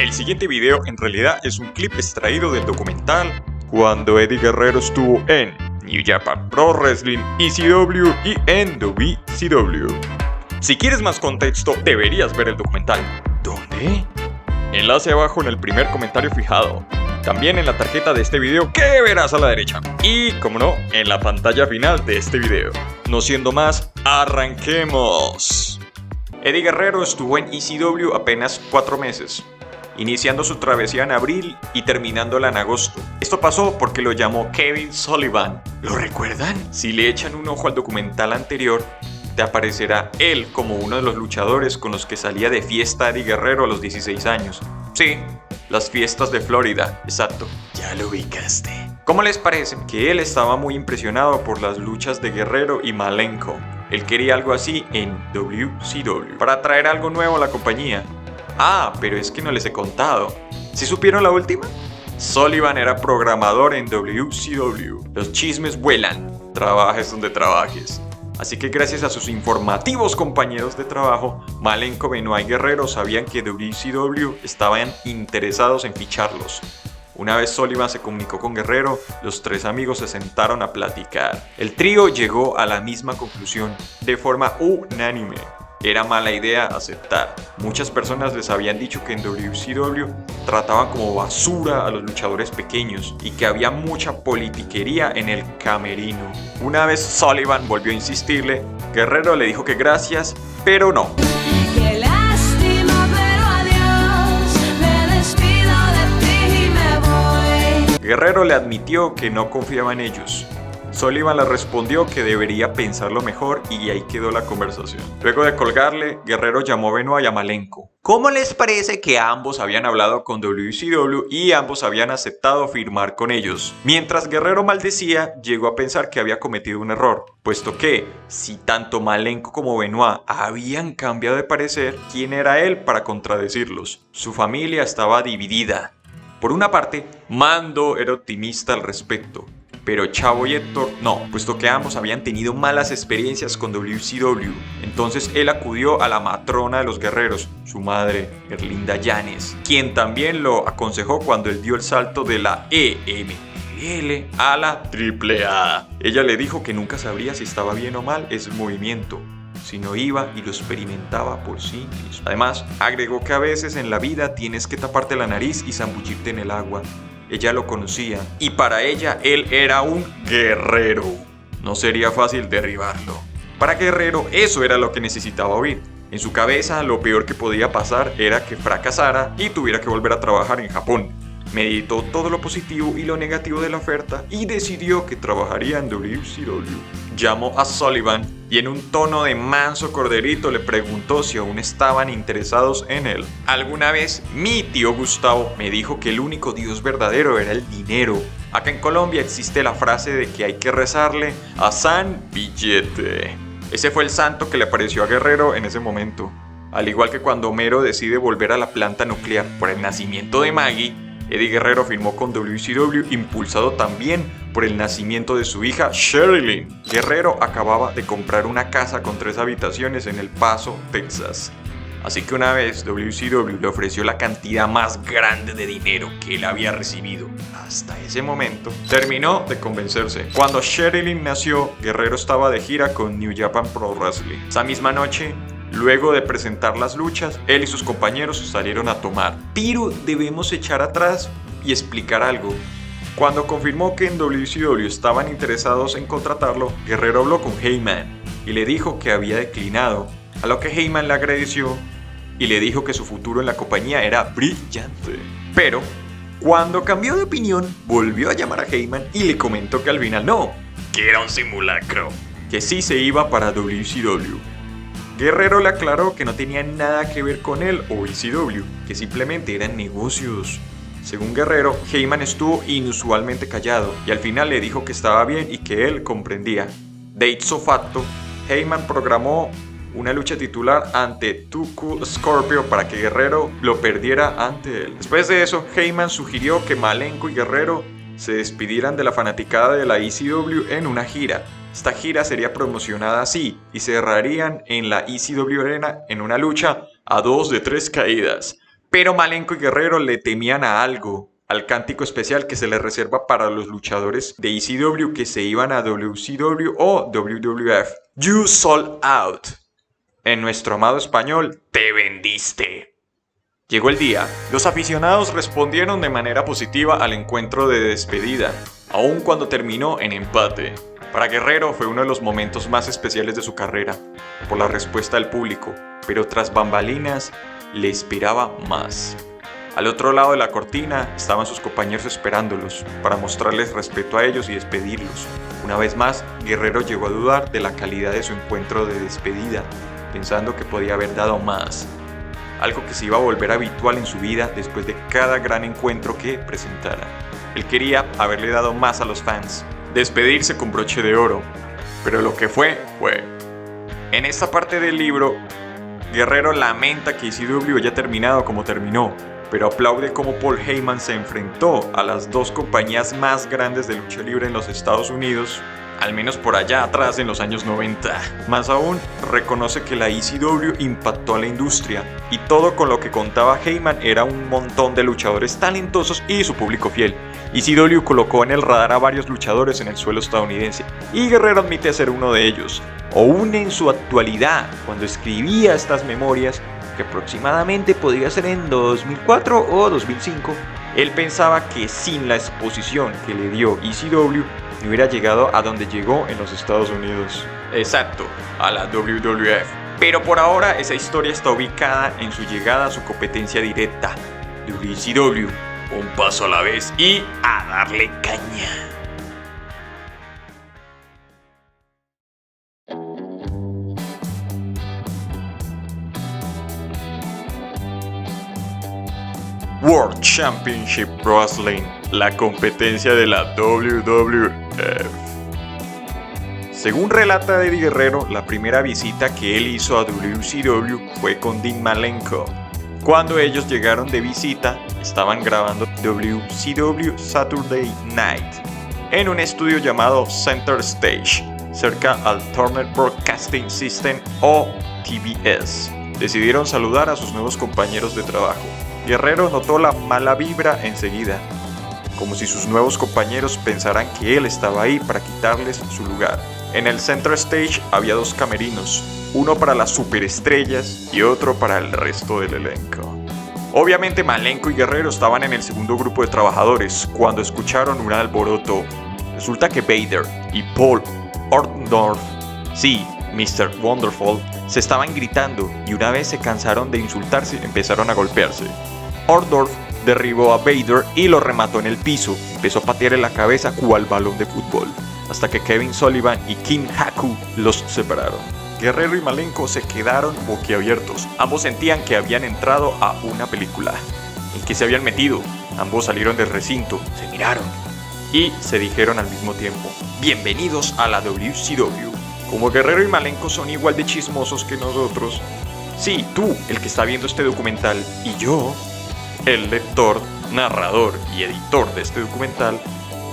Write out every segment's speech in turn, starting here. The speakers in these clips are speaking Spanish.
El siguiente video en realidad es un clip extraído del documental cuando Eddie Guerrero estuvo en New Japan Pro Wrestling, ECW y NWCW. Si quieres más contexto, deberías ver el documental. ¿Dónde? Enlace abajo en el primer comentario fijado. También en la tarjeta de este video que verás a la derecha. Y, como no, en la pantalla final de este video. No siendo más, ¡arranquemos! Eddie Guerrero estuvo en ECW apenas 4 meses, iniciando su travesía en abril y terminándola en agosto. Esto pasó porque lo llamó Kevin Sullivan. ¿Lo recuerdan? Si le echan un ojo al documental anterior, te aparecerá él como uno de los luchadores con los que salía de fiesta Eddie Guerrero a los 16 años. Sí, las fiestas de Florida, exacto. Ya lo ubicaste. ¿Cómo les parece? Que él estaba muy impresionado por las luchas de Guerrero y Malenko. Él quería algo así en WCW, para traer algo nuevo a la compañía. Ah, pero es que no les he contado. ¿Sí supieron la última? Sullivan era programador en WCW. Los chismes vuelan, trabajes donde trabajes. Así que gracias a sus informativos compañeros de trabajo, Malenko, Benoit y Guerrero sabían que WCW estaban interesados en ficharlos. Una vez Sullivan se comunicó con Guerrero, los 3 amigos se sentaron a platicar. El trío llegó a la misma conclusión, de forma unánime. Era mala idea aceptar. Muchas personas les habían dicho que en WCW trataban como basura a los luchadores pequeños y que había mucha politiquería en el camerino. Una vez Sullivan volvió a insistirle, Guerrero le dijo que gracias, pero no. Qué lástima, pero adiós, me despido de ti y me voy. Guerrero le admitió que no confiaba en ellos. Sullivan le respondió que debería pensarlo mejor y ahí quedó la conversación. Luego de colgarle, Guerrero llamó a Benoit y a Malenko. ¿Cómo les parece que ambos habían hablado con WCW y ambos habían aceptado firmar con ellos? Mientras Guerrero maldecía, llegó a pensar que había cometido un error, puesto que, si tanto Malenko como Benoit habían cambiado de parecer, ¿quién era él para contradecirlos? Su familia estaba dividida. Por una parte, Mando era optimista al respecto, pero Chavo y Héctor no, puesto que ambos habían tenido malas experiencias con WCW. Entonces él acudió a la matrona de los guerreros, su madre, Erlinda Llanes, quien también lo aconsejó cuando él dio el salto de la EML a la AAA. Ella le dijo que nunca sabría si estaba bien o mal ese movimiento, si no iba y lo experimentaba por sí mismo. Además, agregó que a veces en la vida tienes que taparte la nariz y zambullirte en el agua. Ella lo conocía y para ella él era un guerrero. No sería fácil derribarlo. Para Guerrero eso era lo que necesitaba oír. En su cabeza lo peor que podía pasar era que fracasara y tuviera que volver a trabajar en Japón. Meditó todo lo positivo y lo negativo de la oferta y decidió que trabajaría en WCW. Llamó a Sullivan y en un tono de manso corderito le preguntó si aún estaban interesados en él. Alguna vez mi tío Gustavo me dijo que el único Dios verdadero era el dinero. Acá en Colombia existe la frase de que hay que rezarle a San Billete. Ese fue el santo que le apareció a Guerrero en ese momento. Al igual que cuando Homero decide volver a la planta nuclear por el nacimiento de Maggie, Eddie Guerrero firmó con WCW impulsado también por el nacimiento de su hija Sherilyn. Guerrero acababa de comprar una casa con 3 habitaciones en El Paso, Texas. Así que una vez WCW le ofreció la cantidad más grande de dinero que él había recibido. Hasta ese momento terminó de convencerse. Cuando Sherilyn nació, Guerrero estaba de gira con New Japan Pro Wrestling. Esa misma noche, luego de presentar las luchas, él y sus compañeros salieron a tomar. Pero debemos echar atrás y explicar algo. Cuando confirmó que en WCW estaban interesados en contratarlo, Guerrero habló con Heyman y le dijo que había declinado, a lo que Heyman le agradeció y le dijo que su futuro en la compañía era brillante. Pero, cuando cambió de opinión, volvió a llamar a Heyman y le comentó que al final no, que era un simulacro, que sí se iba para WCW. Guerrero le aclaró que no tenía nada que ver con él o ECW, que simplemente eran negocios. Según Guerrero, Heyman estuvo inusualmente callado y al final le dijo que estaba bien y que él comprendía. De ipso facto, Heyman programó una lucha titular ante Too Cool Scorpio para que Guerrero lo perdiera ante él. Después de eso, Heyman sugirió que Malenko y Guerrero se despidieran de la fanaticada de la ECW en una gira. Esta gira sería promocionada así y cerrarían en la ECW Arena en una lucha a 2 de 3 caídas. Pero Malenko y Guerrero le temían a algo, al cántico especial que se les reserva para los luchadores de ECW que se iban a WCW o WWF. You sold out. En nuestro amado español, te vendiste. Llegó el día, los aficionados respondieron de manera positiva al encuentro de despedida, aun cuando terminó en empate. Para Guerrero fue uno de los momentos más especiales de su carrera, por la respuesta del público, pero tras bambalinas le esperaba más. Al otro lado de la cortina estaban sus compañeros esperándolos, para mostrarles respeto a ellos y despedirlos. Una vez más, Guerrero llegó a dudar de la calidad de su encuentro de despedida, pensando que podía haber dado más. Algo que se iba a volver habitual en su vida después de cada gran encuentro que presentara. Él quería haberle dado más a los fans, despedirse con broche de oro, pero lo que fue. En esta parte del libro, Guerrero lamenta que ECW haya terminado como terminó, pero aplaude cómo Paul Heyman se enfrentó a las dos compañías más grandes de lucha libre en los Estados Unidos, al menos por allá atrás en los años 90. Más aún, reconoce que la ECW impactó a la industria, y todo con lo que contaba Heyman era un montón de luchadores talentosos y su público fiel. ECW colocó en el radar a varios luchadores en el suelo estadounidense, y Guerrero admite ser uno de ellos. Aún en su actualidad, cuando escribía estas memorias, que aproximadamente podría ser en 2004 o 2005, él pensaba que sin la exposición que le dio ECW, no hubiera llegado a donde llegó en los Estados Unidos. Exacto, a la WWF. Pero por ahora esa historia está ubicada en su llegada a su competencia directa, WCW. Un paso a la vez y a darle caña. World Championship Wrestling, la competencia de la WWF. Según relata Eddie Guerrero, la primera visita que él hizo a WCW fue con Dean Malenko. Cuando ellos llegaron de visita, estaban grabando WCW Saturday Night en un estudio llamado Center Stage, cerca al Turner Broadcasting System o TBS. Decidieron saludar a sus nuevos compañeros de trabajo. Guerrero notó la mala vibra enseguida, como si sus nuevos compañeros pensaran que él estaba ahí para quitarles su lugar. En el Center Stage había dos camerinos, uno para las superestrellas y otro para el resto del elenco. Obviamente Malenko y Guerrero estaban en el segundo grupo de trabajadores cuando escucharon un alboroto. Resulta que Vader y Paul Orndorff, sí, Mr. Wonderful, se estaban gritando y una vez se cansaron de insultarse empezaron a golpearse. Orndorff derribó a Vader y lo remató en el piso, empezó a patearle la cabeza cual balón de fútbol, hasta que Kevin Sullivan y Kim Haku los separaron. Guerrero y Malenko se quedaron boquiabiertos. Ambos sentían que habían entrado a una película. ¿En qué se habían metido? Ambos salieron del recinto, se miraron y se dijeron al mismo tiempo: bienvenidos a la WCW. Como Guerrero y Malenko son igual de chismosos que nosotros, sí, tú, el que está viendo este documental, y yo, el lector, narrador y editor de este documental,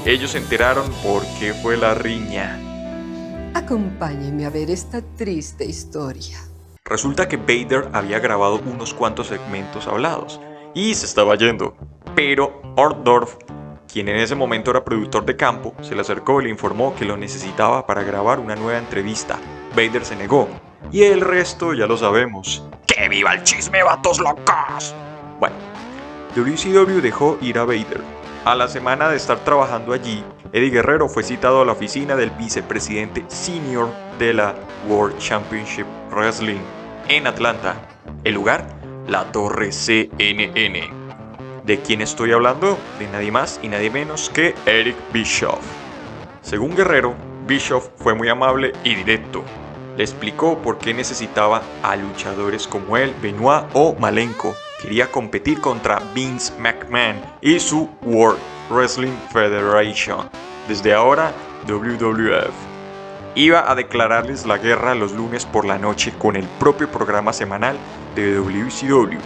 ellos se enteraron por qué fue la riña. Acompáñeme a ver esta triste historia. Resulta que Vader había grabado unos cuantos segmentos hablados y se estaba yendo, pero Orndorff, quien en ese momento era productor de campo, se le acercó y le informó que lo necesitaba para grabar una nueva entrevista. Vader se negó, y el resto ya lo sabemos. ¡Que viva el chisme, vatos locos! Bueno, WCW dejó ir a Vader. A la semana de estar trabajando allí, Eddie Guerrero fue citado a la oficina del vicepresidente senior de la World Championship Wrestling en Atlanta. El lugar, la Torre CNN. ¿De quién estoy hablando? De nadie más y nadie menos que Eric Bischoff. Según Guerrero, Bischoff fue muy amable y directo. Le explicó por qué necesitaba a luchadores como él, Benoit o Malenko. Quería competir contra Vince McMahon y su World Wrestling Federation. Desde ahora, WWF. Iba a declararles la guerra los lunes por la noche con el propio programa semanal de WCW.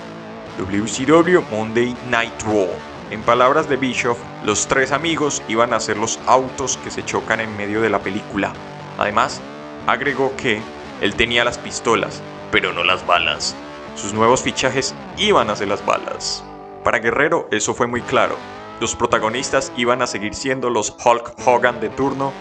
WCW Monday Night Raw. En palabras de Bischoff, los tres amigos iban a ser los autos que se chocan en medio de la película. Además, agregó que él tenía las pistolas, pero no las balas. Sus nuevos fichajes iban a ser las balas. Para Guerrero eso fue muy claro. Los protagonistas iban a seguir siendo los Hulk Hogan de turno.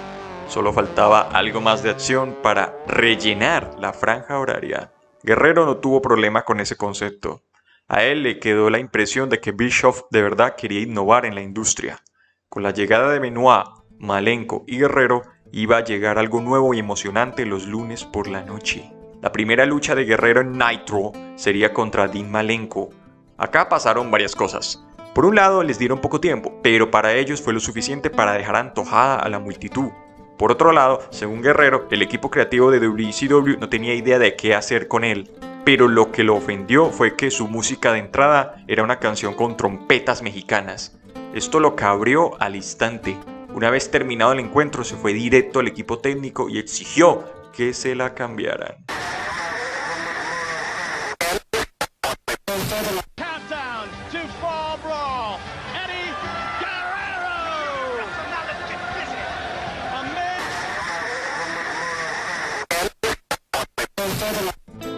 Solo faltaba algo más de acción para rellenar la franja horaria. Guerrero no tuvo problema con ese concepto. A él le quedó la impresión de que Bischoff de verdad quería innovar en la industria. Con la llegada de Benoit, Malenko y Guerrero iba a llegar algo nuevo y emocionante los lunes por la noche. La primera lucha de Guerrero en Nitro sería contra Dean Malenko. Acá pasaron varias cosas. Por un lado les dieron poco tiempo, pero para ellos fue lo suficiente para dejar antojada a la multitud. Por otro lado, según Guerrero, el equipo creativo de WCW no tenía idea de qué hacer con él. Pero lo que lo ofendió fue que su música de entrada era una canción con trompetas mexicanas. Esto lo cabreó al instante. Una vez terminado el encuentro, se fue directo al equipo técnico y exigió que se la cambiaran. Countdown to Fall Brawl. Eddie Guerrero.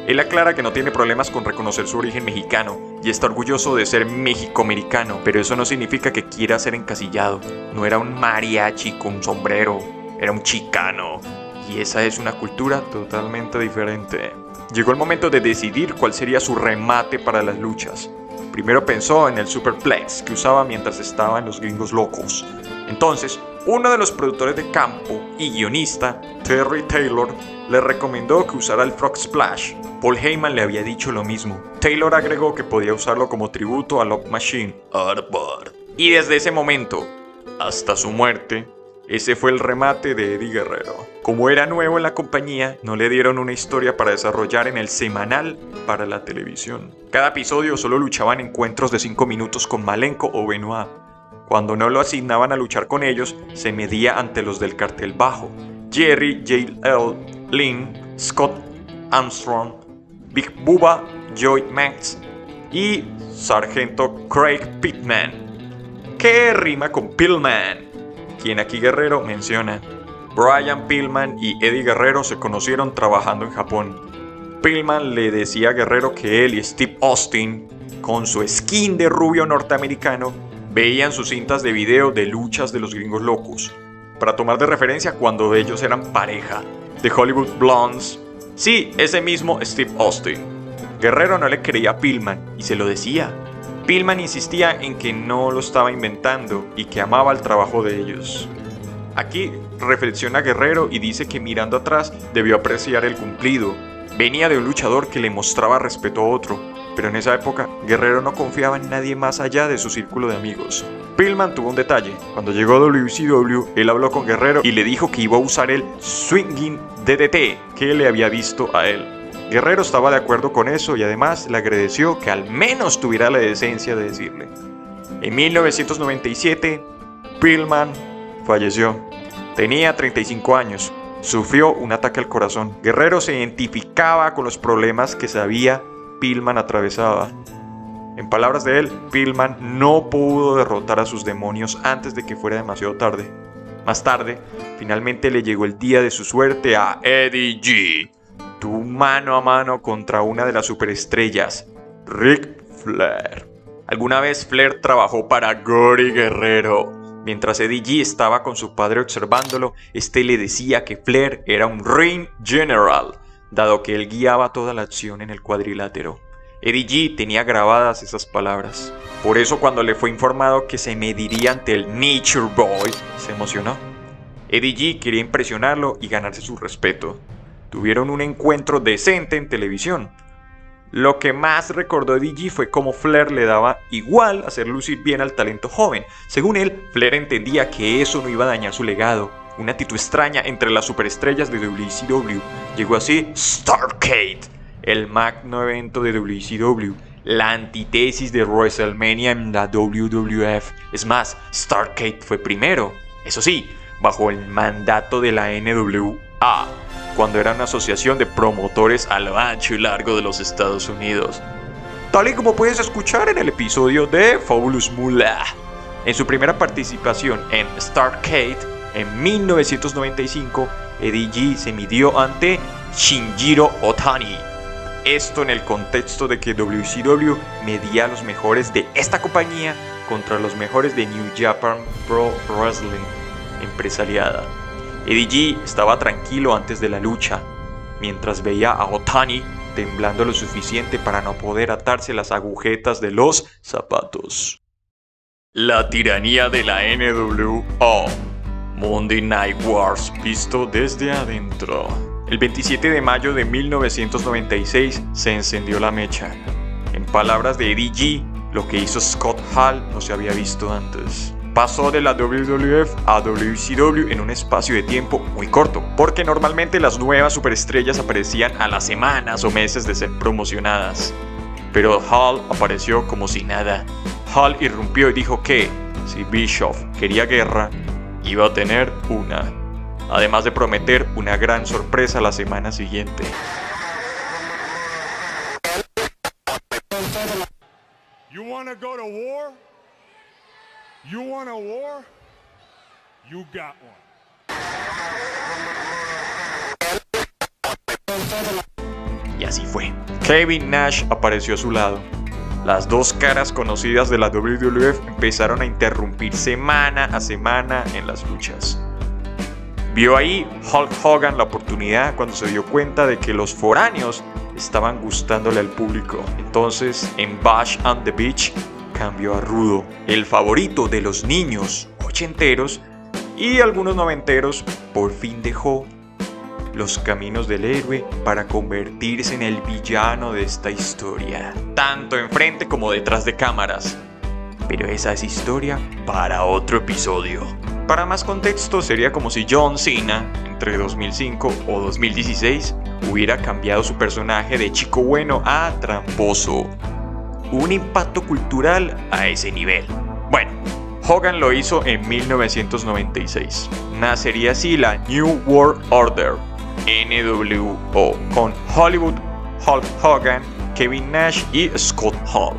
Él aclara que no tiene problemas con reconocer su origen mexicano y está orgulloso de ser mexicoamericano, pero eso no significa que quiera ser encasillado. No era un mariachi con sombrero, era un chicano. Y esa es una cultura totalmente diferente. Llegó el momento de decidir cuál sería su remate para las luchas. Primero pensó en el superplex que usaba mientras estaba en Los Gringos Locos. Entonces, uno de los productores de campo y guionista, Terry Taylor, le recomendó que usara el Frog Splash. Paul Heyman le había dicho lo mismo. Taylor agregó que podía usarlo como tributo a Love Machine. Y desde ese momento, hasta su muerte, ese fue el remate de Eddie Guerrero. Como era nuevo en la compañía, no le dieron una historia para desarrollar en el semanal para la televisión. Cada episodio solo luchaban encuentros de 5 minutos con Malenko o Benoit. Cuando no lo asignaban a luchar con ellos, se medía ante los del cartel bajo: Jerry, J.L. Lynn, Scott Armstrong, Big Bubba, Joey Max y Sargento Craig Pittman, que rima con Pillman, quien aquí Guerrero menciona. Brian Pillman y Eddie Guerrero se conocieron trabajando en Japón. Pillman le decía a Guerrero que él y Steve Austin, con su skin de rubio norteamericano, veían sus cintas de video de luchas de Los Gringos Locos, para tomar de referencia cuando ellos eran pareja, de Hollywood Blondes. Sí, ese mismo Steve Austin. Guerrero no le creía a Pillman y se lo decía. Pillman insistía en que no lo estaba inventando y que amaba el trabajo de ellos. Aquí reflexiona Guerrero y dice que mirando atrás debió apreciar el cumplido. Venía de un luchador que le mostraba respeto a otro, pero en esa época Guerrero no confiaba en nadie más allá de su círculo de amigos. Pillman tuvo un detalle. Cuando llegó a WCW, él habló con Guerrero y le dijo que iba a usar el Swinging DDT que le había visto a él. Guerrero estaba de acuerdo con eso y además le agradeció que al menos tuviera la decencia de decirle. En 1997, Pillman falleció. Tenía 35 años. Sufrió un ataque al corazón. Guerrero se identificaba con los problemas que sabía Pillman atravesaba. En palabras de él, Pillman no pudo derrotar a sus demonios antes de que fuera demasiado tarde. Más tarde, finalmente le llegó el día de su suerte a Eddie G. Tuvo mano a mano contra una de las superestrellas, Ric Flair. Alguna vez Flair trabajó para Gory Guerrero. Mientras Eddie G estaba con su padre observándolo, este le decía que Flair era un ring general, dado que él guiaba toda la acción en el cuadrilátero. Eddie G tenía grabadas esas palabras. Por eso cuando le fue informado que se mediría ante el Nature Boy, se emocionó. Eddie G quería impresionarlo y ganarse su respeto. Tuvieron un encuentro decente en televisión. Lo que más recordó Eddie G fue cómo Flair le daba igual hacer lucir bien al talento joven. Según él, Flair entendía que eso no iba a dañar su legado. Una actitud extraña entre las superestrellas de WCW. Llegó así Starrcade, el magno evento de WCW, la antítesis de WrestleMania en la WWF. Es más, Starrcade fue primero, eso sí, bajo el mandato de la NWA, cuando era una asociación de promotores a lo ancho y largo de los Estados Unidos. Tal y como puedes escuchar en el episodio de Fabulous Moolah. En su primera participación en Starrcade, en 1995, Eddie G se midió ante Shinjiro Otani. Esto en el contexto de que WCW medía a los mejores de esta compañía contra los mejores de New Japan Pro Wrestling empresariada. Eddie G estaba tranquilo antes de la lucha, mientras veía a Otani temblando lo suficiente para no poder atarse las agujetas de los zapatos. La tiranía de la NWO. Monday Night Wars visto desde adentro. El 27 de mayo de 1996 se encendió la mecha. En palabras de Eddie G, lo que hizo Scott Hall no se había visto antes. Pasó de la WWF a WCW en un espacio de tiempo muy corto, porque normalmente las nuevas superestrellas aparecían a las semanas o meses de ser promocionadas. Pero Hall apareció como si nada. Hall irrumpió y dijo que, si Bischoff quería guerra, iba a tener una. Además de prometer una gran sorpresa la semana siguiente. You wanna go to war? You want a war? You got one. Y así fue. Kevin Nash apareció a su lado. Las dos caras conocidas de la WWF empezaron a interrumpir semana a semana en las luchas. Vio ahí Hulk Hogan la oportunidad cuando se dio cuenta de que los foráneos estaban gustándole al público. Entonces, en Bash on the Beach, cambió a Rudo, el favorito de los niños ochenteros y algunos noventeros. Por fin dejó los caminos del héroe para convertirse en el villano de esta historia, tanto enfrente como detrás de cámaras. Pero esa es historia para otro episodio. Para más contexto, sería como si John Cena, entre 2005 o 2016, hubiera cambiado su personaje de chico bueno a tramposo. Un impacto cultural a ese nivel. Bueno, Hogan lo hizo en 1996. Nacería así la New World Order, NWO, con Hollywood, Hulk Hogan, Kevin Nash y Scott Hall.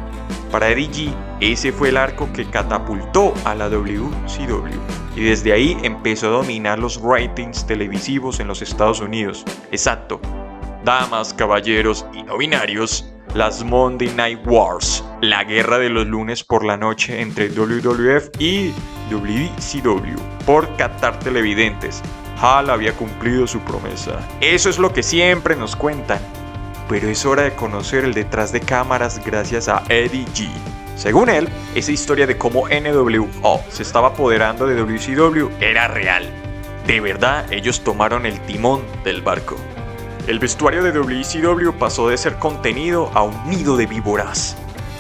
Para Eddie G, ese fue el arco que catapultó a la WCW y desde ahí empezó a dominar los ratings televisivos en los Estados Unidos. Exacto, damas, caballeros y no binarios, las Monday Night Wars, la guerra de los lunes por la noche entre WWF y WCW, por captar televidentes. Hall había cumplido su promesa. Eso es lo que siempre nos cuentan. Pero es hora de conocer el detrás de cámaras gracias a Eddie G. Según él, esa historia de cómo NWO se estaba apoderando de WCW era real. De verdad, ellos tomaron el timón del barco. El vestuario de WCW pasó de ser contenido a un nido de víboras.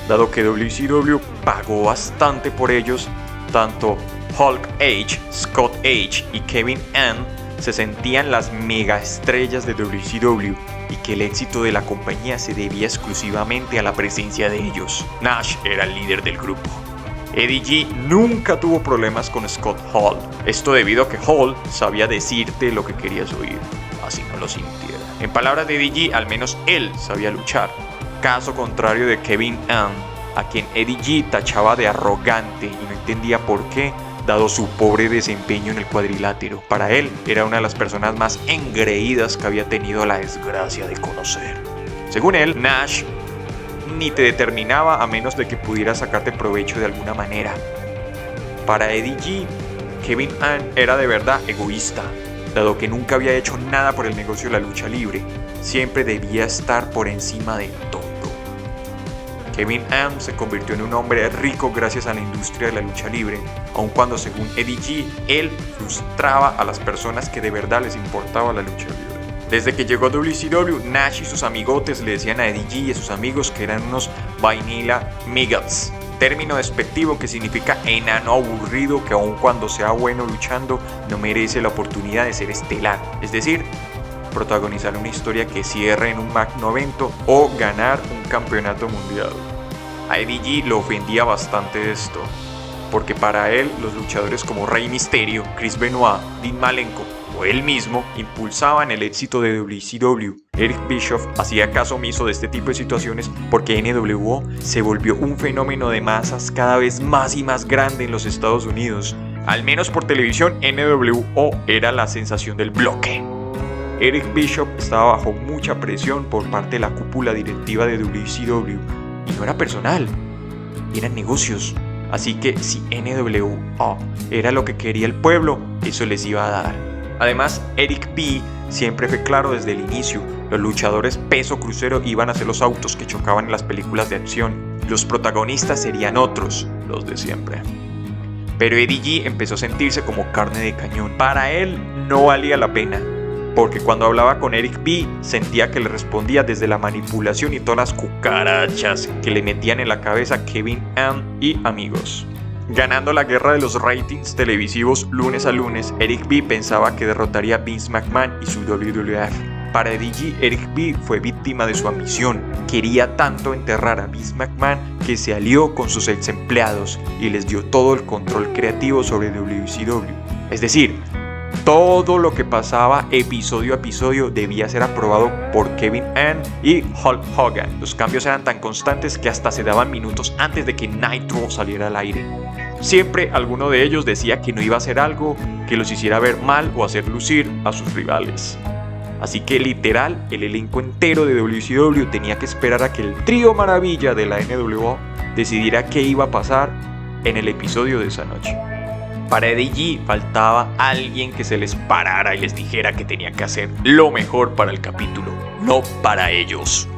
Dado que WCW pagó bastante por ellos, tanto Hulk H, Scott H y Kevin N se sentían las megaestrellas de WCW y que el éxito de la compañía se debía exclusivamente a la presencia de ellos. Nash era el líder del grupo. Eddie G nunca tuvo problemas con Scott Hall, esto debido a que Hall sabía decirte lo que querías oír, así no lo sintiera. En palabras de Eddie G, al menos él sabía luchar, caso contrario de Kevin N, a quien Eddie G tachaba de arrogante y no entendía por qué, dado su pobre desempeño en el cuadrilátero. Para él, era una de las personas más engreídas que había tenido la desgracia de conocer. Según él, Nash ni te determinaba a menos de que pudiera sacarte provecho de alguna manera. Para Eddie G, Kevin N era de verdad egoísta, dado que nunca había hecho nada por el negocio de la lucha libre. Siempre debía estar por encima de todo. Kevin N se convirtió en un hombre rico gracias a la industria de la lucha libre, aun cuando según Eddie G, él frustraba a las personas que de verdad les importaba la lucha libre. Desde que llegó a WCW, Nash y sus amigotes le decían a Eddie G y a sus amigos que eran unos vanilla midgets, término despectivo que significa enano aburrido que aun cuando sea bueno luchando no merece la oportunidad de ser estelar, es decir, protagonizar una historia que cierre en un magno evento o ganar un campeonato mundial. A Eddie G lo ofendía bastante esto, porque para él los luchadores como Rey Mysterio, Chris Benoit, Dean Malenko o él mismo impulsaban el éxito de WCW. Eric Bischoff hacía caso omiso de este tipo de situaciones porque NWO se volvió un fenómeno de masas cada vez más y más grande en los Estados Unidos. Al menos por televisión, NWO era la sensación del bloque. Eric Bischoff estaba bajo mucha presión por parte de la cúpula directiva de WCW, y no era personal, eran negocios. Así que si NWO era lo que quería el pueblo, eso les iba a dar. Además, Eric B siempre fue claro desde el inicio: los luchadores peso crucero iban a ser los autos que chocaban en las películas de acción. Los protagonistas serían otros, los de siempre. Pero Eddie G empezó a sentirse como carne de cañón. Para él no valía la pena, porque cuando hablaba con Eric B sentía que le respondía desde la manipulación y todas las cucarachas que le metían en la cabeza Kevin Ann y amigos. Ganando la guerra de los ratings televisivos lunes a lunes, Eric B pensaba que derrotaría a Vince McMahon y su WWF. Para Eddie G, Eric B fue víctima de su ambición. Quería tanto enterrar a Vince McMahon que se alió con sus ex empleados y les dio todo el control creativo sobre WCW. Es decir, todo lo que pasaba episodio a episodio debía ser aprobado por Kevin Ann y Hulk Hogan. Los cambios eran tan constantes que hasta se daban minutos antes de que Nitro saliera al aire. Siempre alguno de ellos decía que no iba a hacer algo que los hiciera ver mal o hacer lucir a sus rivales. Así que literal, el elenco entero de WCW tenía que esperar a que el trío maravilla de la NWO decidiera qué iba a pasar en el episodio de esa noche. Para Eddie G faltaba alguien que se les parara y les dijera que tenía que hacer lo mejor para el capítulo, no para ellos.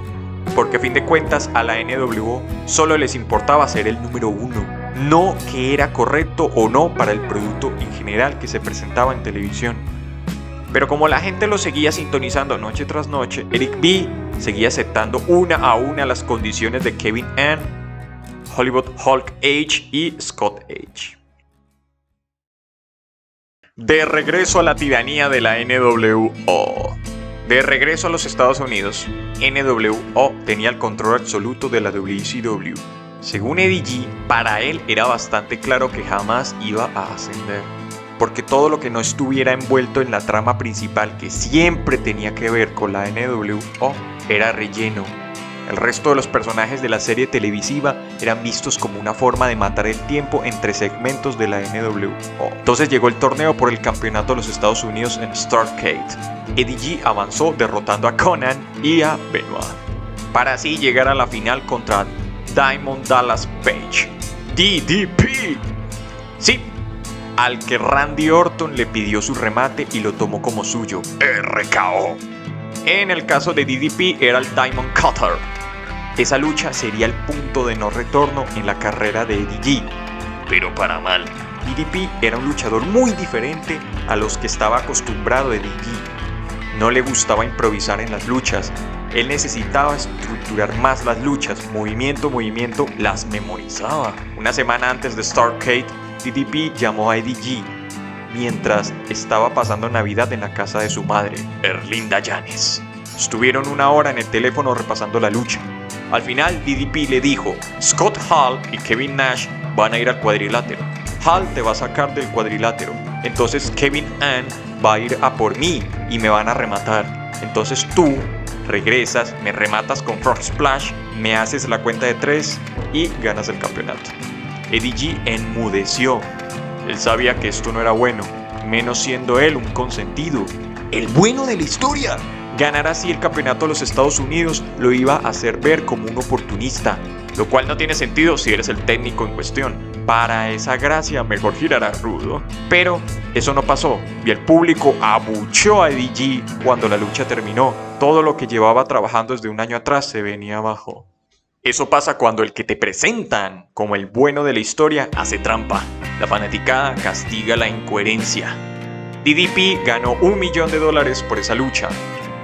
Porque a fin de cuentas a la NWO solo les importaba ser el número uno, no que era correcto o no para el producto en general que se presentaba en televisión. Pero como la gente lo seguía sintonizando noche tras noche, Eric B seguía aceptando una a una las condiciones de Kevin Ann, Hollywood Hulk H y Scott H. De regreso a la tiranía de la NWO. De regreso a los Estados Unidos, NWO tenía el control absoluto de la WCW. Según Eddie G, para él era bastante claro que jamás iba a ascender, porque todo lo que no estuviera envuelto en la trama principal, que siempre tenía que ver con la NWO, era relleno. El resto de los personajes de la serie televisiva eran vistos como una forma de matar el tiempo entre segmentos de la NWO. Entonces llegó el torneo por el campeonato de los Estados Unidos en Starrcade. Eddie G avanzó derrotando a Conan y a Benoit, para así llegar a la final contra Diamond Dallas Page, DDP. Sí, al que Randy Orton le pidió su remate y lo tomó como suyo, RKO. En el caso de DDP era el Diamond Cutter. Esa lucha sería el punto de no retorno en la carrera de Eddie G, pero para mal. DDP era un luchador muy diferente a los que estaba acostumbrado Eddie G. No le gustaba improvisar en las luchas, él necesitaba estructurar más las luchas, movimiento a movimiento, las memorizaba. Una semana antes de Starrcade, DDP llamó a Eddie G mientras estaba pasando Navidad en la casa de su madre, Erlinda Yanes. Estuvieron una hora en el teléfono repasando la lucha. Al final, DDP le dijo: Scott Hall y Kevin Nash van a ir al cuadrilátero. Hall te va a sacar del cuadrilátero. Entonces Kevin Ann va a ir a por mí y me van a rematar. Entonces tú regresas, me rematas con Frog Splash, me haces la cuenta de 3 y ganas el campeonato. Eddie G enmudeció. Él sabía que esto no era bueno, menos siendo él un consentido, el bueno de la historia. Ganar así el campeonato de los Estados Unidos lo iba a hacer ver como un oportunista, lo cual no tiene sentido si eres el técnico en cuestión. Para esa gracia mejor girará rudo. Pero eso no pasó y el público abucheó a Eddie G cuando la lucha terminó. Todo lo que llevaba trabajando desde un año atrás se venía abajo. Eso pasa cuando el que te presentan como el bueno de la historia hace trampa. La fanaticada castiga la incoherencia. DDP ganó $1 millón por esa lucha.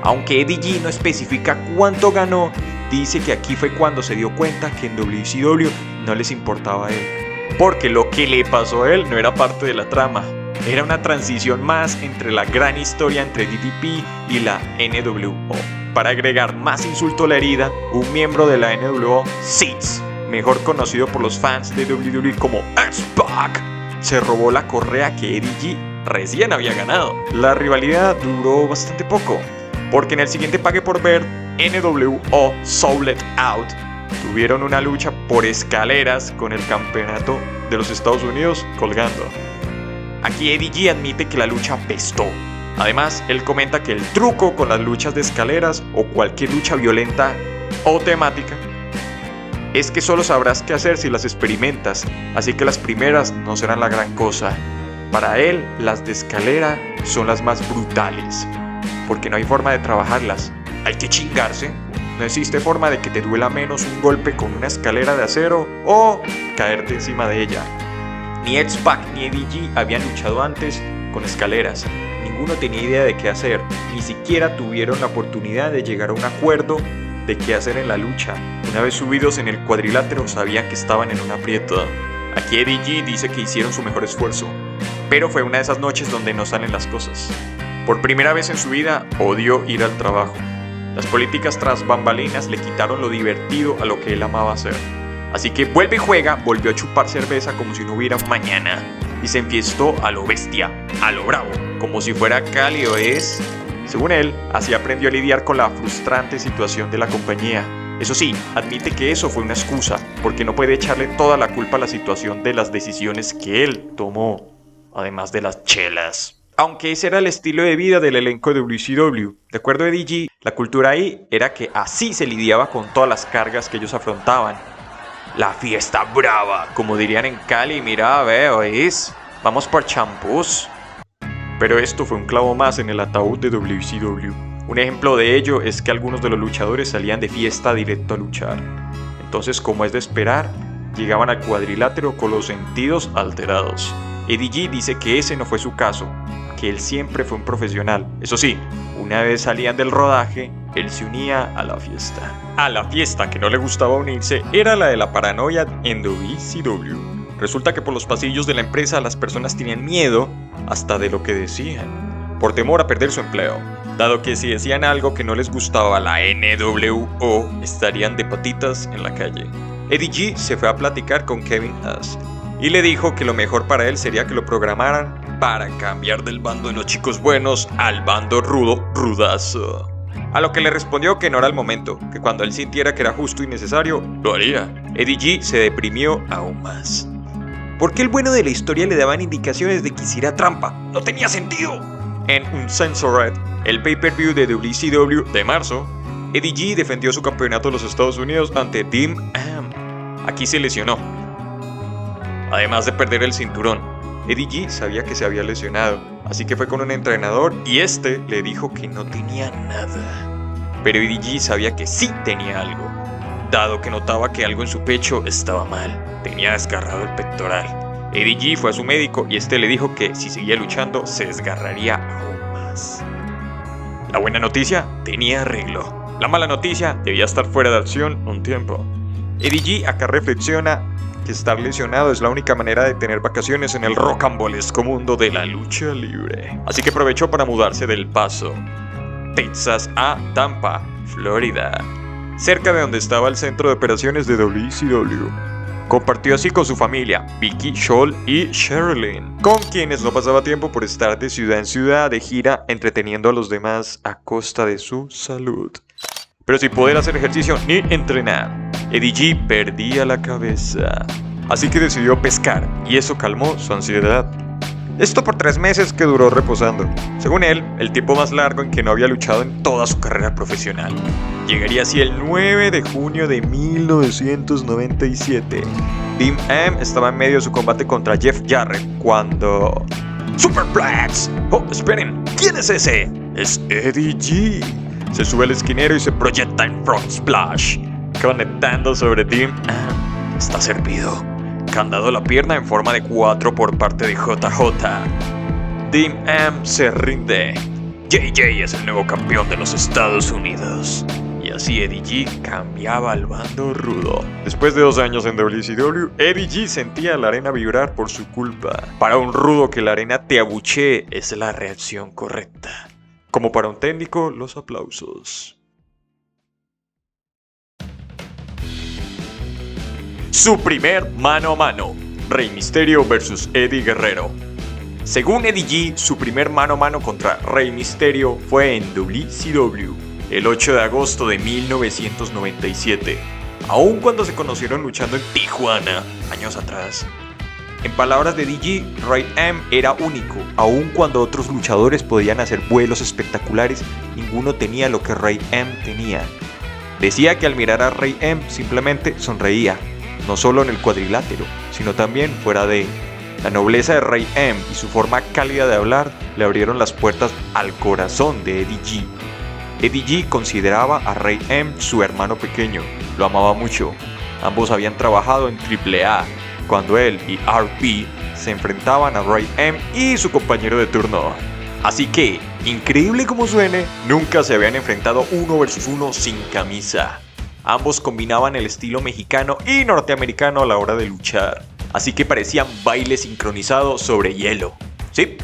Aunque Eddie G no especifica cuánto ganó, dice que aquí fue cuando se dio cuenta que en WCW no les importaba a él. Porque lo que le pasó a él no era parte de la trama. Era una transición más entre la gran historia entre DDP y la NWO. Para agregar más insulto a la herida, un miembro de la NWO, Seeds, mejor conocido por los fans de WWE como X-Pac, se robó la correa que Eddie G recién había ganado. La rivalidad duró bastante poco, porque en el siguiente Pague por Ver, NWO Sold Out, tuvieron una lucha por escaleras con el campeonato de los Estados Unidos colgando. Aquí Eddie G admite que la lucha apestó, Además, él comenta que el truco con las luchas de escaleras o cualquier lucha violenta o temática es que solo sabrás qué hacer si las experimentas, así que las primeras no serán la gran cosa. Para él, las de escalera son las más brutales, porque no hay forma de trabajarlas, hay que chingarse. No existe forma de que te duela menos un golpe con una escalera de acero o caerte encima de ella. Ni X-Pac ni Eddie G habían luchado antes con escaleras. Ninguno tenía idea de qué hacer, ni siquiera tuvieron la oportunidad de llegar a un acuerdo de qué hacer en la lucha. Una vez subidos en el cuadrilátero sabían que estaban en un aprieto. Aquí Eddie G dice que hicieron su mejor esfuerzo, pero fue una de esas noches donde no salen las cosas. Por primera vez en su vida odió ir al trabajo. Las políticas tras bambalinas le quitaron lo divertido a lo que él amaba hacer. Así que vuelve y juega, volvió a chupar cerveza como si no hubiera un mañana. Y se enfiestó a lo bestia, a lo bravo, como si fuera cálido es. Según él, así aprendió a lidiar con la frustrante situación de la compañía. Eso sí, admite que eso fue una excusa, porque no puede echarle toda la culpa a la situación de las decisiones que él tomó, además de las chelas. Aunque ese era el estilo de vida del elenco de WCW. De acuerdo a Eddie G, la cultura ahí era que así se lidiaba con todas las cargas que ellos afrontaban. La fiesta brava, como dirían en Cali, mira, veo, vamos por champús. Pero esto fue un clavo más en el ataúd de WCW. Un ejemplo de ello es que algunos de los luchadores salían de fiesta directo a luchar. Entonces, como es de esperar, llegaban al cuadrilátero con los sentidos alterados. Eddie G dice que ese no fue su caso, que él siempre fue un profesional. Eso sí, una vez salían del rodaje, él se unía a la fiesta. A la fiesta que no le gustaba unirse era la de la paranoia en WCW. Resulta que por los pasillos de la empresa las personas tenían miedo hasta de lo que decían, por temor a perder su empleo, dado que si decían algo que no les gustaba a la NWO, estarían de patitas en la calle. Eddie G se fue a platicar con Kevin Nash y le dijo que lo mejor para él sería que lo programaran para cambiar del bando de los chicos buenos al bando rudazo. A lo que le respondió que no era el momento, que cuando él sintiera que era justo y necesario, lo haría. Eddie G se deprimió aún más. ¿Por qué el bueno de la historia le daban indicaciones de que hiciera trampa? ¡No tenía sentido! En Uncensored, el pay-per-view de WCW de marzo, Eddie G defendió su campeonato de los Estados Unidos ante Dean Ambrose. Aquí se lesionó, además de perder el cinturón. Eddie G sabía que se había lesionado, así que fue con un entrenador y este le dijo que no tenía nada. Pero Eddie G sabía que sí tenía algo, dado que notaba que algo en su pecho estaba mal. Tenía desgarrado el pectoral. Eddie G fue a su médico y este le dijo que si seguía luchando se desgarraría aún más. La buena noticia, tenía arreglo. La mala noticia, debía estar fuera de acción un tiempo. Eddie G acá reflexiona que estar lesionado es la única manera de tener vacaciones en el rocambolesco mundo de la lucha libre. Así que aprovechó para mudarse del Paso, Texas, a Tampa, Florida, cerca de donde estaba el centro de operaciones de WCW. Compartió así con su familia, Vicky, Scholl y Sherilyn, con quienes no pasaba tiempo por estar de ciudad en ciudad de gira entreteniendo a los demás a costa de su salud. Pero sin poder hacer ejercicio ni entrenar, Eddie G perdía la cabeza. Así que decidió pescar y eso calmó su ansiedad. Esto por 3 meses que duró reposando. Según él, el tiempo más largo en que no había luchado en toda su carrera profesional. Llegaría así el 9 de junio de 1997. Dean Ambrose estaba en medio de su combate contra Jeff Jarrett cuando... ¡Superplex! ¡Oh, esperen! ¿Quién es ese? Es Eddie G. Se sube al esquinero y se proyecta en Front Splash, conectando sobre Dean Ambrose. Está servido. Candado a la pierna en forma de 4 por parte de JJ. Dean Ambrose se rinde. JJ es el nuevo campeón de los Estados Unidos. Y así Eddie G cambiaba al bando rudo. Después de 2 años en WCW, Eddie G sentía la arena vibrar por su culpa. Para un rudo que la arena te abuchee es la reacción correcta. Como para un técnico, los aplausos. Su primer mano a mano, Rey Mysterio vs Eddie Guerrero. Según Eddie G, su primer mano a mano contra Rey Mysterio fue en WCW, el 8 de agosto de 1997, aun cuando se conocieron luchando en Tijuana, años atrás. En palabras de Eddie G, Ray M era único. Aun cuando otros luchadores podían hacer vuelos espectaculares, ninguno tenía lo que Ray M tenía. Decía que al mirar a Ray M simplemente sonreía, no solo en el cuadrilátero, sino también fuera de él. La nobleza de Ray M y su forma cálida de hablar le abrieron las puertas al corazón de Eddie G. Eddie G consideraba a Ray M su hermano pequeño, lo amaba mucho. Ambos habían trabajado en AAA, cuando él y RP se enfrentaban a Ray M y su compañero de turno. Así que, increíble como suene, nunca se habían enfrentado uno versus uno sin camisa. Ambos combinaban el estilo mexicano y norteamericano a la hora de luchar, así que parecían bailes sincronizados sobre hielo. Sí,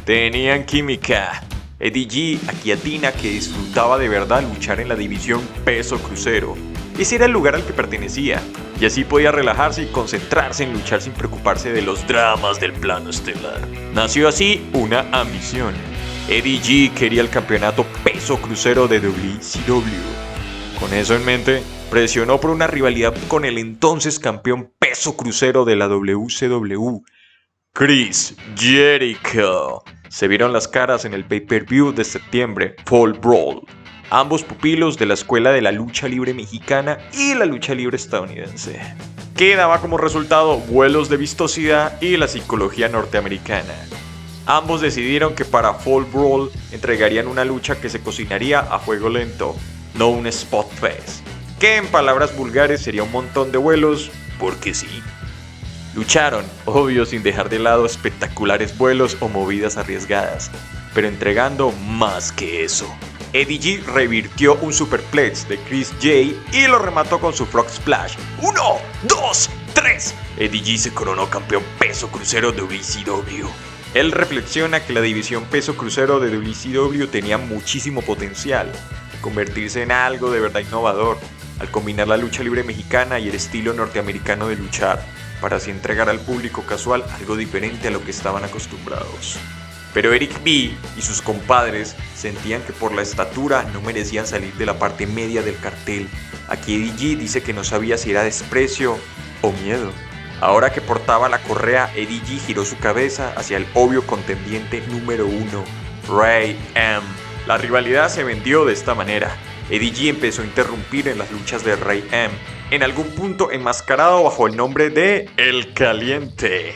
tenían química. Eddie G aquí atina que disfrutaba de verdad luchar en la división peso crucero. Ese era el lugar al que pertenecía, y así podía relajarse y concentrarse en luchar sin preocuparse de los dramas del plano estelar. Nació así una ambición. Eddie G quería el campeonato peso crucero de WCW. Con eso en mente, presionó por una rivalidad con el entonces campeón peso crucero de la WCW, Chris Jericho. Se vieron las caras en el pay-per-view de septiembre, Fall Brawl. Ambos pupilos de la escuela de la lucha libre mexicana y la lucha libre estadounidense, que daba como resultado vuelos de vistosidad y la psicología norteamericana. Ambos decidieron que para Fall Brawl entregarían una lucha que se cocinaría a fuego lento, no un spot fest, que en palabras vulgares sería un montón de vuelos, porque sí. Lucharon, obvio, sin dejar de lado espectaculares vuelos o movidas arriesgadas, pero entregando más que eso. Eddie G revirtió un superplex de Chris J y lo remató con su Frog Splash. 1, 2, 3. Eddie G se coronó campeón peso crucero de WCW. Él reflexiona que la división peso crucero de WCW tenía muchísimo potencial, convertirse en algo de verdad innovador, al combinar la lucha libre mexicana y el estilo norteamericano de luchar, para así entregar al público casual algo diferente a lo que estaban acostumbrados. Pero Eric B y sus compadres sentían que por la estatura no merecían salir de la parte media del cartel. Aquí Eddie G dice que no sabía si era desprecio o miedo. Ahora que portaba la correa, Eddie G giró su cabeza hacia el obvio contendiente número 1, Ray M. La rivalidad se vendió de esta manera. Eddie G empezó a interrumpir en las luchas de Ray M, en algún punto enmascarado bajo el nombre de El Caliente.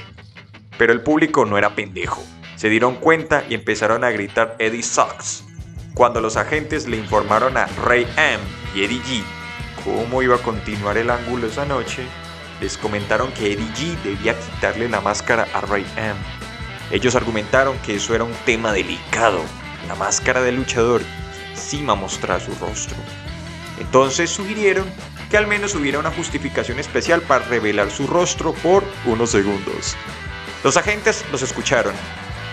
Pero el público no era pendejo. Se dieron cuenta y empezaron a gritar Eddie Sucks. Cuando los agentes le informaron a Ray M y Eddie G cómo iba a continuar el ángulo esa noche, les comentaron que Eddie G debía quitarle la máscara a Ray M. Ellos argumentaron que eso era un tema delicado. La máscara del luchador encima mostrar su rostro. Entonces sugirieron que al menos hubiera una justificación especial para revelar su rostro por unos segundos. Los agentes los escucharon.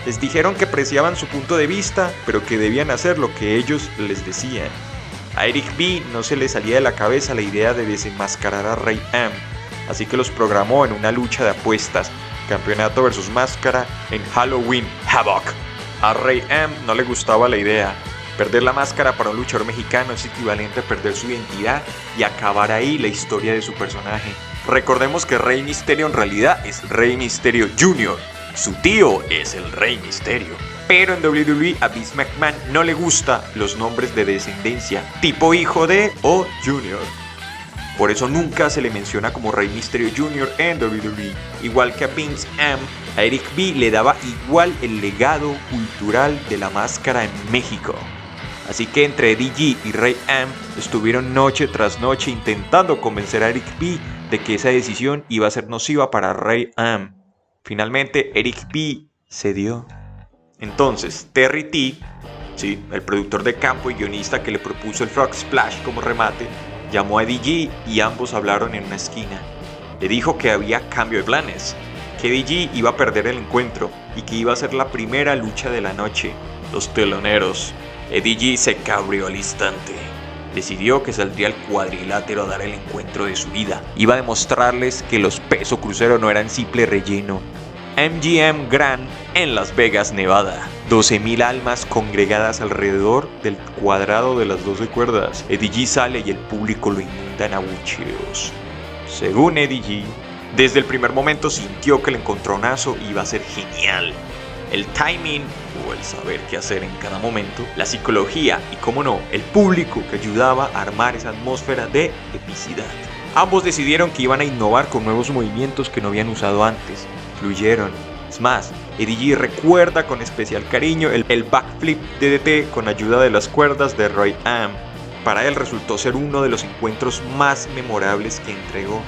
Les dijeron que apreciaban su punto de vista, pero que debían hacer lo que ellos les decían. A Eric B no se le salía de la cabeza la idea de desenmascarar a Ray M, así que los programó en una lucha de apuestas, campeonato versus máscara, en Halloween Havoc. A Ray M no le gustaba la idea. Perder la máscara para un luchador mexicano es equivalente a perder su identidad y acabar ahí la historia de su personaje. Recordemos que Rey Mysterio en realidad es Rey Mysterio Jr., su tío es el Rey Mysterio. Pero en WWE a Vince McMahon no le gustan los nombres de descendencia, tipo hijo de o Junior. Por eso nunca se le menciona como Rey Mysterio Jr. en WWE. Igual que a Vince M, a Eric B le daba igual el legado cultural de la máscara en México. Así que entre Eddie G y Ray M estuvieron noche tras noche intentando convencer a Eric B de que esa decisión iba a ser nociva para Ray M. Finalmente Eric B cedió. Entonces Terry T, sí, el productor de campo y guionista que le propuso el Frog Splash como remate, llamó a Eddie G y ambos hablaron en una esquina. Le dijo que había cambio de planes, que Eddie G iba a perder el encuentro y que iba a ser la primera lucha de la noche. Los teloneros. Eddie G se cabrió al instante. Decidió que saldría al cuadrilátero a dar el encuentro de su vida. Iba a demostrarles que los peso crucero no eran simple relleno. MGM Grand en Las Vegas, Nevada. 12,000 almas congregadas alrededor del cuadrado de las 12 cuerdas. Eddie G sale y el público lo inunda en abucheos. Según Eddie G, Desde el primer momento sintió que el encontronazo iba a ser genial. El timing o el saber qué hacer en cada momento, la psicología y, cómo no, el público que ayudaba a armar esa atmósfera de epicidad. Ambos decidieron que iban a innovar con nuevos movimientos que no habían usado antes. Fluyeron. Es más, Eddie G recuerda con especial cariño el backflip DDT con ayuda de las cuerdas de Roy Am. Para él resultó ser uno de los encuentros más memorables que entregó.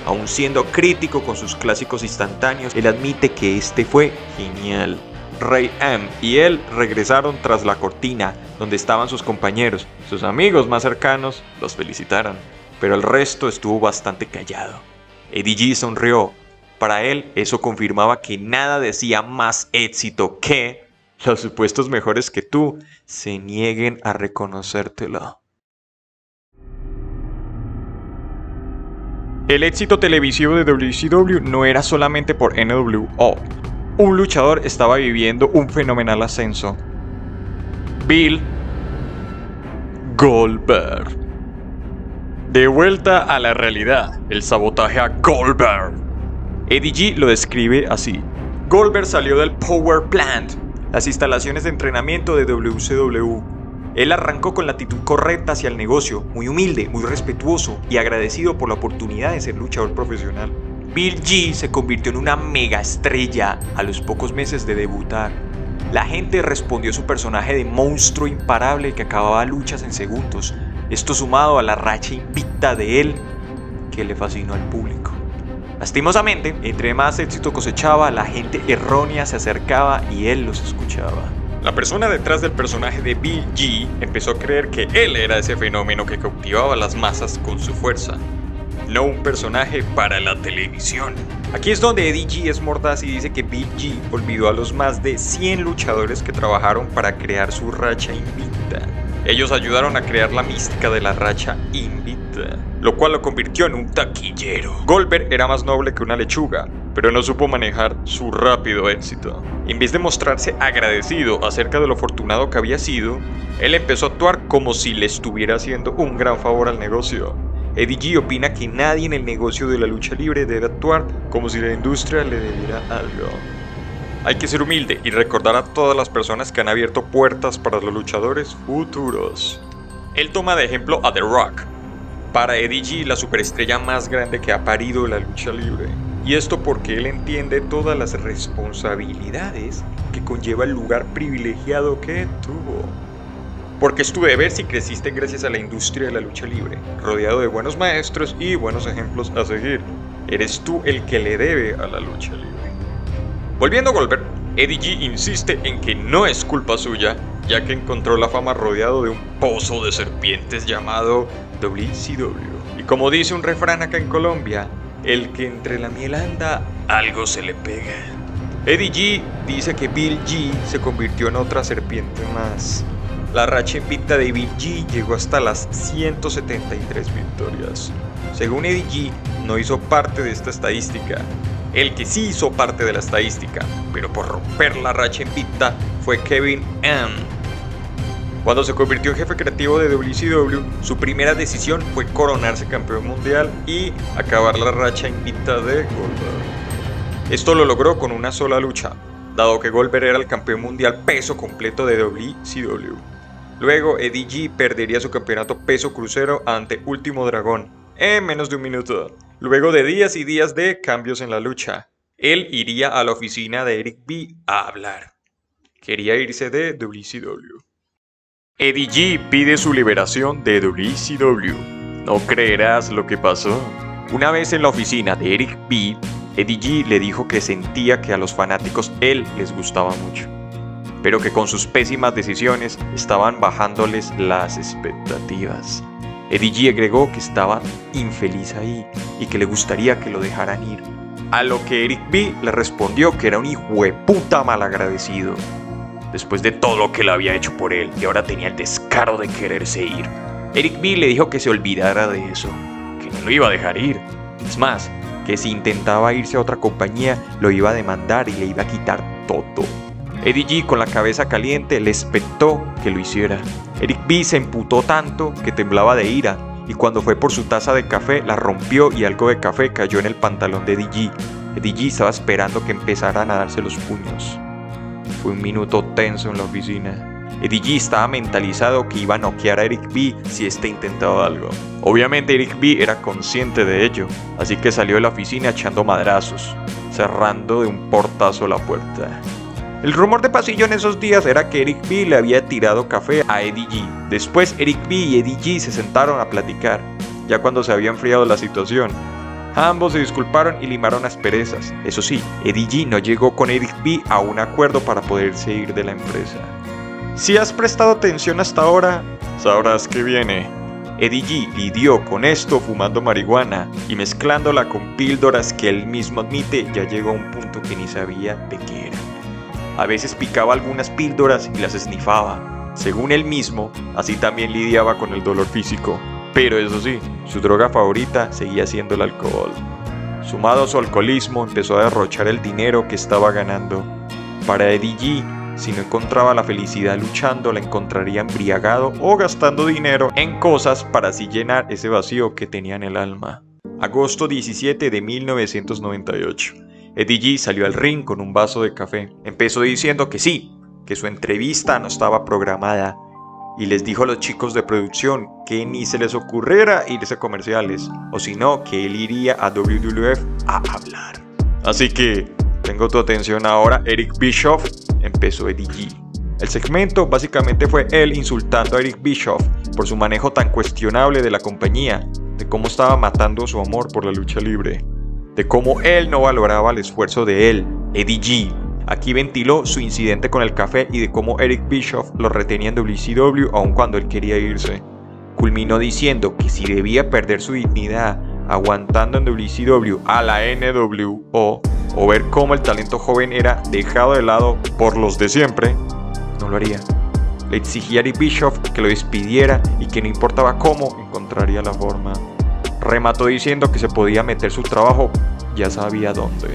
Aún siendo crítico con sus clásicos instantáneos, él admite que este fue genial. Ray M y él regresaron tras la cortina, donde estaban sus compañeros. Sus amigos más cercanos los felicitaron, pero el resto estuvo bastante callado. Eddie G sonrió. Para él, eso confirmaba que nada decía más éxito que los supuestos mejores que tú se nieguen a reconocértelo. El éxito televisivo de WCW no era solamente por NWO. Un luchador estaba viviendo un fenomenal ascenso. Bill Goldberg. De vuelta a la realidad, el sabotaje a Goldberg. Eddie G lo describe así. Goldberg salió del Power Plant, las instalaciones de entrenamiento de WCW. Él arrancó con la actitud correcta hacia el negocio, muy humilde, muy respetuoso y agradecido por la oportunidad de ser luchador profesional. Bill G se convirtió en una mega estrella a los pocos meses de debutar. La gente respondió a su personaje de monstruo imparable que acababa luchas en segundos. Esto sumado a la racha invicta de él, que le fascinó al público. Lastimosamente, entre más éxito cosechaba, la gente errónea se acercaba y él los escuchaba. La persona detrás del personaje de Bill G empezó a creer que él era ese fenómeno que cautivaba a las masas con su fuerza, no un personaje para la televisión. Aquí es donde Eddie G es mordaz y dice que Bill G olvidó a los más de 100 luchadores que trabajaron para crear su racha invicta. Ellos ayudaron a crear la mística de la racha invicta, lo cual lo convirtió en un taquillero. Goldberg era más noble que una lechuga, pero no supo manejar su rápido éxito. En vez de mostrarse agradecido acerca de lo afortunado que había sido, él empezó a actuar como si le estuviera haciendo un gran favor al negocio. Eddie G opina que nadie en el negocio de la lucha libre debe actuar como si la industria le debiera algo. Hay que ser humilde y recordar a todas las personas que han abierto puertas para los luchadores futuros. Él toma de ejemplo a The Rock. Para Eddie G, la superestrella más grande que ha parido la lucha libre. Y esto porque él entiende todas las responsabilidades que conlleva el lugar privilegiado que tuvo. Porque es tu deber si creciste gracias a la industria de la lucha libre, rodeado de buenos maestros y buenos ejemplos a seguir. Eres tú el que le debe a la lucha libre. Volviendo a Goldberg, Eddie G insiste en que no es culpa suya, ya que encontró la fama rodeado de un pozo de serpientes llamado WCW. Y como dice un refrán acá en Colombia, el que entre la miel anda, algo se le pega. Eddie G dice que Bill G se convirtió en otra serpiente más. La racha invicta de Bill G llegó hasta las 173 victorias. Según Eddie G, no hizo parte de esta estadística. El que sí hizo parte de la estadística, pero por romper la racha invicta, fue Kevin M. Cuando se convirtió en jefe creativo de WCW, su primera decisión fue coronarse campeón mundial y acabar la racha invicta de Goldberg. Esto lo logró con una sola lucha, dado que Goldberg era el campeón mundial peso completo de WCW. Luego, Eddie G perdería su campeonato peso crucero ante Último Dragón en menos de un minuto. Luego de días y días de cambios en la lucha, él iría a la oficina de Eric B a hablar. Quería irse de WCW. Eddie G pide su liberación de WCW. No creerás lo que pasó. Una vez en la oficina de Eric B, Eddie G le dijo que sentía que a los fanáticos él les gustaba mucho, pero que con sus pésimas decisiones estaban bajándoles las expectativas. Eddie G agregó que estaba infeliz ahí y que le gustaría que lo dejaran ir. A lo que Eric B le respondió que era un hijueputa malagradecido, después de todo lo que le había hecho por él, y ahora tenía el descaro de quererse ir. Eric B le dijo que se olvidara de eso, que no lo iba a dejar ir. Es más, que si intentaba irse a otra compañía, lo iba a demandar y le iba a quitar todo. Eddie G, con la cabeza caliente, le espetó que lo hiciera. Eric B se emputó tanto que temblaba de ira y cuando fue por su taza de café la rompió y algo de café cayó en el pantalón de Eddie G. Eddie G estaba esperando que empezaran a darse los puños. Fue un minuto tenso en la oficina. Eddie G estaba mentalizado que iba a noquear a Eric B si este intentaba algo. Obviamente Eric B era consciente de ello, así que salió de la oficina echando madrazos, cerrando de un portazo la puerta. El rumor de pasillo en esos días era que Eric B le había tirado café a Eddie G. Después Eric B y Eddie G se sentaron a platicar, ya cuando se había enfriado la situación. Ambos se disculparon y limaron asperezas. Eso sí, Eddie G no llegó con Eric B a un acuerdo para poderse ir de la empresa. Si has prestado atención hasta ahora, sabrás que viene. Eddie G lidió con esto fumando marihuana y mezclándola con píldoras que él mismo admite ya llegó a un punto que ni sabía de qué eran. A veces picaba algunas píldoras y las esnifaba. Según él mismo, así también lidiaba con el dolor físico. Pero eso sí, su droga favorita seguía siendo el alcohol. Sumado a su alcoholismo, empezó a derrochar el dinero que estaba ganando. Para Eddie G, si no encontraba la felicidad luchando, la encontraría embriagado o gastando dinero en cosas para así llenar ese vacío que tenía en el alma. Agosto 17 de 1998. Eddie G salió al ring con un vaso de café. Empezó diciendo que sí, que su entrevista no estaba programada. Y les dijo a los chicos de producción que ni se les ocurriera irse a comerciales, o si no, que él iría a WWF a hablar. Así que, tengo tu atención ahora, Eric Bischoff, empezó Eddie G. El segmento básicamente fue él insultando a Eric Bischoff por su manejo tan cuestionable de la compañía, de cómo estaba matando su amor por la lucha libre, de cómo él no valoraba el esfuerzo de él, Eddie G. Aquí ventiló su incidente con el café y de cómo Eric Bischoff lo retenía en WCW aun cuando él quería irse. Culminó diciendo que si debía perder su dignidad aguantando en WCW a la NWO o ver cómo el talento joven era dejado de lado por los de siempre, no lo haría. Le exigía a Eric Bischoff que lo despidiera y que no importaba cómo, encontraría la forma. Remató diciendo que se podía meter su trabajo, ya sabía dónde.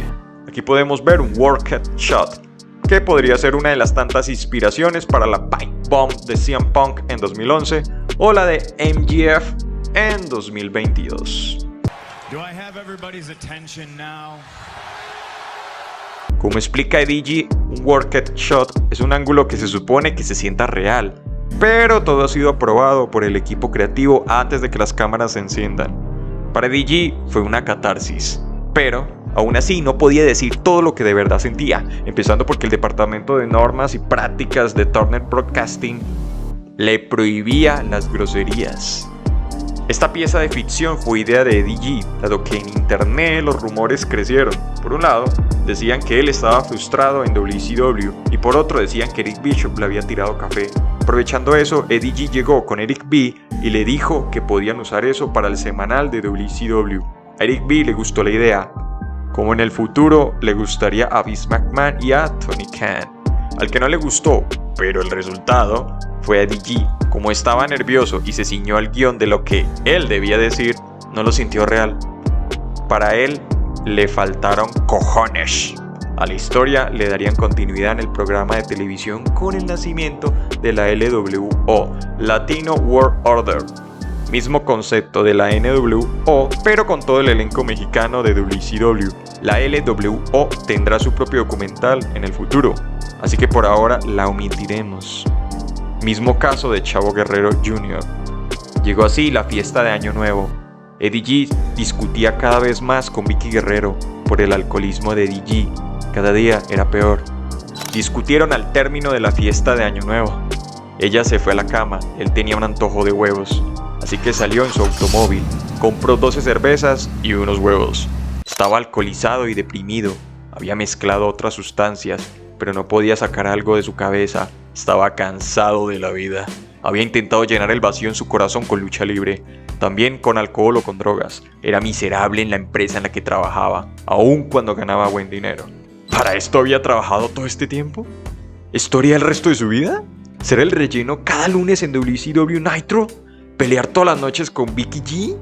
Aquí podemos ver un Worked Shot, que podría ser una de las tantas inspiraciones para la Pipe Bomb de CM Punk en 2011 o la de MJF en 2022. Do I have everybody's attention now? Como explica Eddie G, un Worked Shot es un ángulo que se supone que se sienta real, pero todo ha sido aprobado por el equipo creativo antes de que las cámaras se enciendan. Para Eddie G fue una catarsis, pero aún así no podía decir todo lo que de verdad sentía, empezando porque el departamento de normas y prácticas de Turner Broadcasting le prohibía las groserías. Esta pieza de ficción fue idea de Eddie G, dado que en internet los rumores crecieron. Por un lado, decían que él estaba frustrado en WCW y por otro decían que Eric Bischoff le había tirado café. Aprovechando eso, Eddie G llegó con Eric B y le dijo que podían usar eso para el semanal de WCW. A Eric B le gustó la idea, como en el futuro le gustaría a Vince McMahon y a Tony Khan. Al que no le gustó, pero el resultado, fue a Eddie G. Como estaba nervioso y se ciñó al guión de lo que él debía decir, no lo sintió real. Para él, le faltaron cojones. A la historia le darían continuidad en el programa de televisión con el nacimiento de la LWO, Latino World Order. Mismo concepto de la NWO, pero con todo el elenco mexicano de WCW. La LWO tendrá su propio documental en el futuro, así que por ahora la omitiremos. Mismo caso de Chavo Guerrero Jr. Llegó así la fiesta de Año Nuevo. Eddie G discutía cada vez más con Vicky Guerrero por el alcoholismo de Eddie G. Cada día era peor. Discutieron al término de la fiesta de Año Nuevo. Ella se fue a la cama, él tenía un antojo de huevos, así que salió en su automóvil, compró 12 cervezas y unos huevos. Estaba alcoholizado y deprimido, había mezclado otras sustancias, pero no podía sacar algo de su cabeza. Estaba cansado de la vida. Había intentado llenar el vacío en su corazón con lucha libre, también con alcohol o con drogas. Era miserable en la empresa en la que trabajaba, aun cuando ganaba buen dinero. ¿Para esto había trabajado todo este tiempo? ¿Esto haría el resto de su vida? ¿Ser el relleno cada lunes en WCW Nitro? ¿Pelear todas las noches con Vicky G?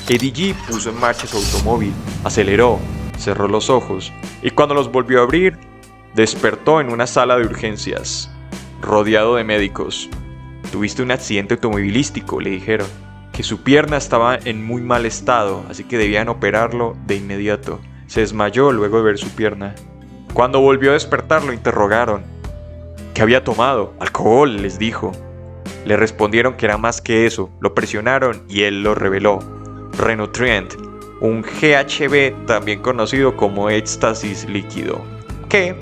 Eddie G puso en marcha su automóvil, aceleró, cerró los ojos y cuando los volvió a abrir, despertó en una sala de urgencias, rodeado de médicos. Tuviste un accidente automovilístico, le dijeron. que su pierna estaba en muy mal estado, así que debían operarlo de inmediato. Se desmayó luego de ver su pierna. Cuando volvió a despertar lo interrogaron. ¿Qué había tomado? Alcohol, les dijo. Le respondieron que era más que eso, lo presionaron y él lo reveló. Renotrient, un GHB también conocido como éxtasis líquido, que,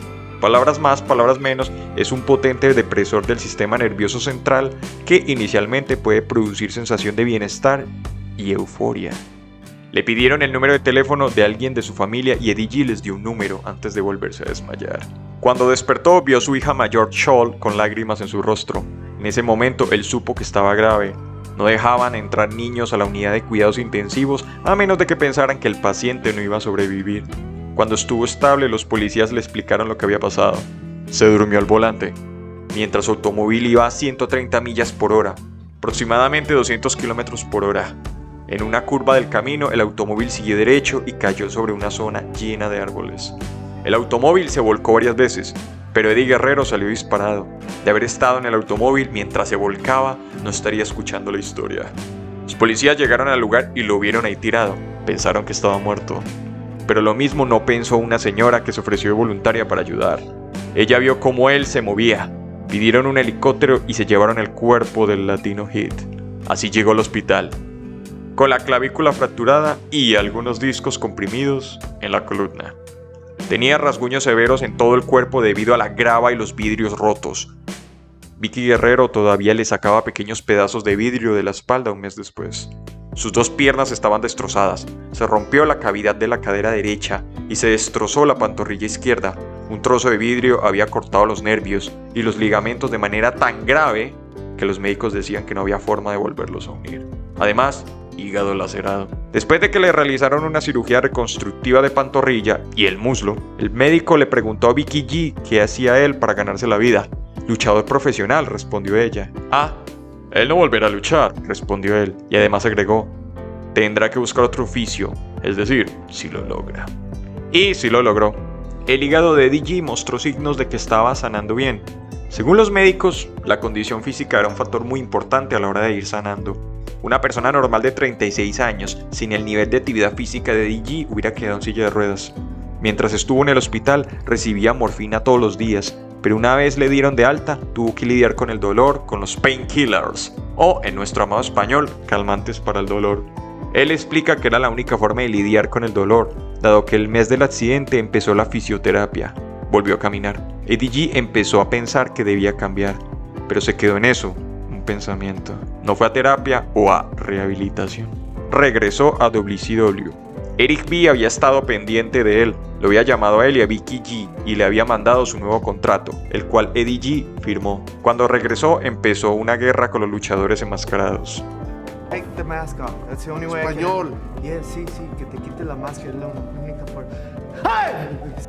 palabras más, palabras menos, es un potente depresor del sistema nervioso central que inicialmente puede producir sensación de bienestar y euforia. Le pidieron el número de teléfono de alguien de su familia y Eddie G les dio un número antes de volverse a desmayar. Cuando despertó vio a su hija mayor Shawl con lágrimas en su rostro. En ese momento él supo que estaba grave. No dejaban entrar niños a la unidad de cuidados intensivos a menos de que pensaran que el paciente no iba a sobrevivir. Cuando estuvo estable, los policías le explicaron lo que había pasado. Se durmió al volante, mientras su automóvil iba a 130 millas por hora, aproximadamente 200 kilómetros por hora. En una curva del camino, el automóvil siguió derecho y cayó sobre una zona llena de árboles. El automóvil se volcó varias veces, pero Eddie Guerrero salió disparado. De haber estado en el automóvil mientras se volcaba, no estaría escuchando la historia. Los policías llegaron al lugar y lo vieron ahí tirado. Pensaron que estaba muerto. Pero lo mismo no pensó una señora que se ofreció de voluntaria para ayudar. Ella vio cómo él se movía. Pidieron un helicóptero y se llevaron el cuerpo del latino Hit. Así llegó al hospital, con la clavícula fracturada y algunos discos comprimidos en la columna. Tenía rasguños severos en todo el cuerpo debido a la grava y los vidrios rotos. Vicky Guerrero todavía le sacaba pequeños pedazos de vidrio de la espalda un mes después. Sus dos piernas estaban destrozadas, se rompió la cavidad de la cadera derecha y se destrozó la pantorrilla izquierda. Un trozo de vidrio había cortado los nervios y los ligamentos de manera tan grave que los médicos decían que no había forma de volverlos a unir. Además, hígado lacerado. Después de que le realizaron una cirugía reconstructiva de pantorrilla y el muslo, el médico le preguntó a Vicky G qué hacía él para ganarse la vida. Luchador profesional, respondió ella. Ah, él no volverá a luchar, respondió él, y además agregó, tendrá que buscar otro oficio, es decir, si lo logra. Y sí lo logró. El hígado de Eddie G mostró signos de que estaba sanando bien. Según los médicos, la condición física era un factor muy importante a la hora de ir sanando. Una persona normal de 36 años, sin el nivel de actividad física de Eddie G, hubiera quedado en silla de ruedas. Mientras estuvo en el hospital, recibía morfina todos los días, pero una vez le dieron de alta, tuvo que lidiar con el dolor con los painkillers, o en nuestro amado español, calmantes para el dolor. Él explica que era la única forma de lidiar con el dolor, dado que el mes del accidente empezó la fisioterapia. Volvió a caminar. Eddie G empezó a pensar que debía cambiar, pero se quedó en eso, un pensamiento. No fue a terapia o a rehabilitación. Regresó a WCW. Eric B había estado pendiente de él, lo había llamado a él y a Vicky G y le había mandado su nuevo contrato, el cual Eddie G firmó. Cuando regresó empezó una guerra con los luchadores enmascarados. Take the mask off. That's the only way. Español. Sí, que te quite la máscara, es la única forma.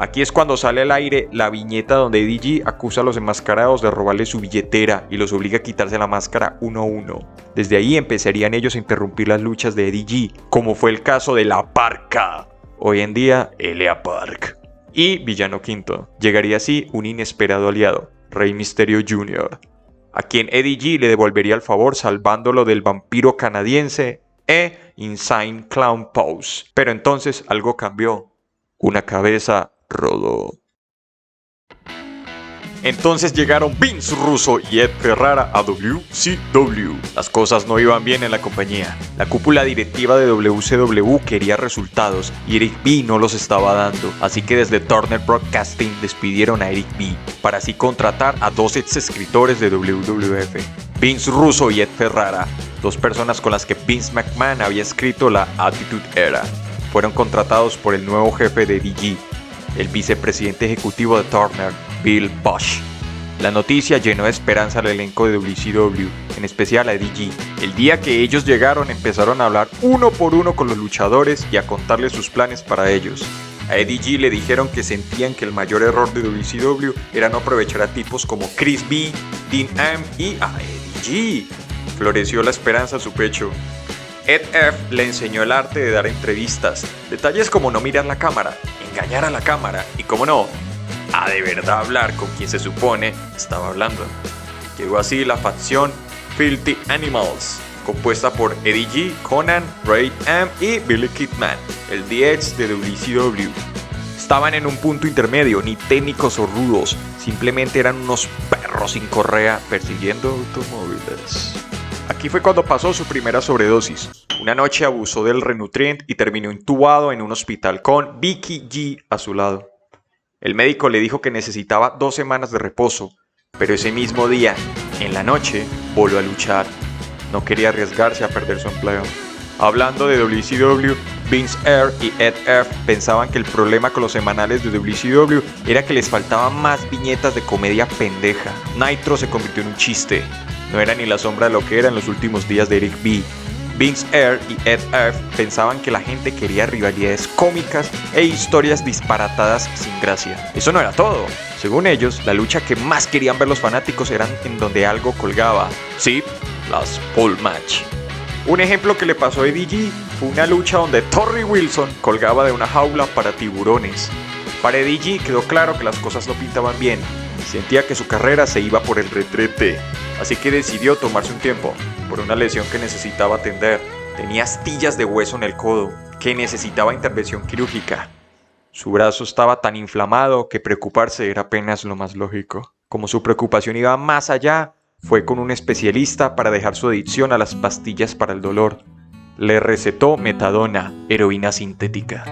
Aquí es cuando sale al aire la viñeta donde Eddie G acusa a los enmascarados de robarle su billetera y los obliga a quitarse la máscara uno a uno. Desde ahí empezarían ellos a interrumpir las luchas de Eddie G, como fue el caso de La Parca, hoy en día Elia Park. Y Villano Quinto. Llegaría así un inesperado aliado, Rey Mysterio Jr., a quien Eddie G le devolvería el favor salvándolo del vampiro canadiense Insane Clown Pose. Pero entonces algo cambió. Una cabeza rodó. Entonces llegaron Vince Russo y Ed Ferrara a WCW. Las cosas no iban bien en la compañía. La cúpula directiva de WCW quería resultados y Eric B no los estaba dando. Así que desde Turner Broadcasting despidieron a Eric B para así contratar a dos ex escritores de WWF. Vince Russo y Ed Ferrara, dos personas con las que Vince McMahon había escrito la Attitude Era, fueron contratados por el nuevo jefe de Eddie G, el vicepresidente ejecutivo de Turner, Bill Bush. La noticia llenó de esperanza al elenco de WCW, en especial a Eddie G. El día que ellos llegaron empezaron a hablar uno por uno con los luchadores y a contarles sus planes para ellos. A Eddie G le dijeron que sentían que el mayor error de WCW era no aprovechar a tipos como Chris B, Dean Amp y a Eddie G. Floreció la esperanza en su pecho. Ed F. le enseñó el arte de dar entrevistas, detalles como no mirar la cámara, engañar a la cámara y, como no, a de verdad hablar con quien se supone estaba hablando. Llegó así la facción Filthy Animals, compuesta por Eddie G, Conan, Ray M y Billy Kidman, el DX de WCW. Estaban en un punto intermedio, ni técnicos o rudos, simplemente eran unos perros sin correa persiguiendo automóviles. Aquí fue cuando pasó su primera sobredosis. Una noche abusó del Renutrient y terminó intubado en un hospital con Vicky G a su lado. El médico le dijo que necesitaba 2 semanas de reposo, pero ese mismo día, en la noche, volvió a luchar. No quería arriesgarse a perder su empleo. Hablando de WCW, Vince R y Ed F pensaban que el problema con los semanales de WCW era que les faltaban más viñetas de comedia pendeja. Nitro se convirtió en un chiste. No era ni la sombra de lo que era en los últimos días de Eric B. Vince R y Ed F pensaban que la gente quería rivalidades cómicas e historias disparatadas sin gracia. Eso no era todo. Según ellos, la lucha que más querían ver los fanáticos era en donde algo colgaba. Sí, las pole match. Un ejemplo que le pasó a Eddie G fue una lucha donde Torrie Wilson colgaba de una jaula para tiburones. Para Eddie G quedó claro que las cosas no pintaban bien y sentía que su carrera se iba por el retrete. Así que decidió tomarse un tiempo por una lesión que necesitaba atender. Tenía astillas de hueso en el codo que necesitaba intervención quirúrgica. Su brazo estaba tan inflamado que preocuparse era apenas lo más lógico. Como su preocupación iba más allá, fue con un especialista para dejar su adicción a las pastillas para el dolor. Le recetó metadona, heroína sintética.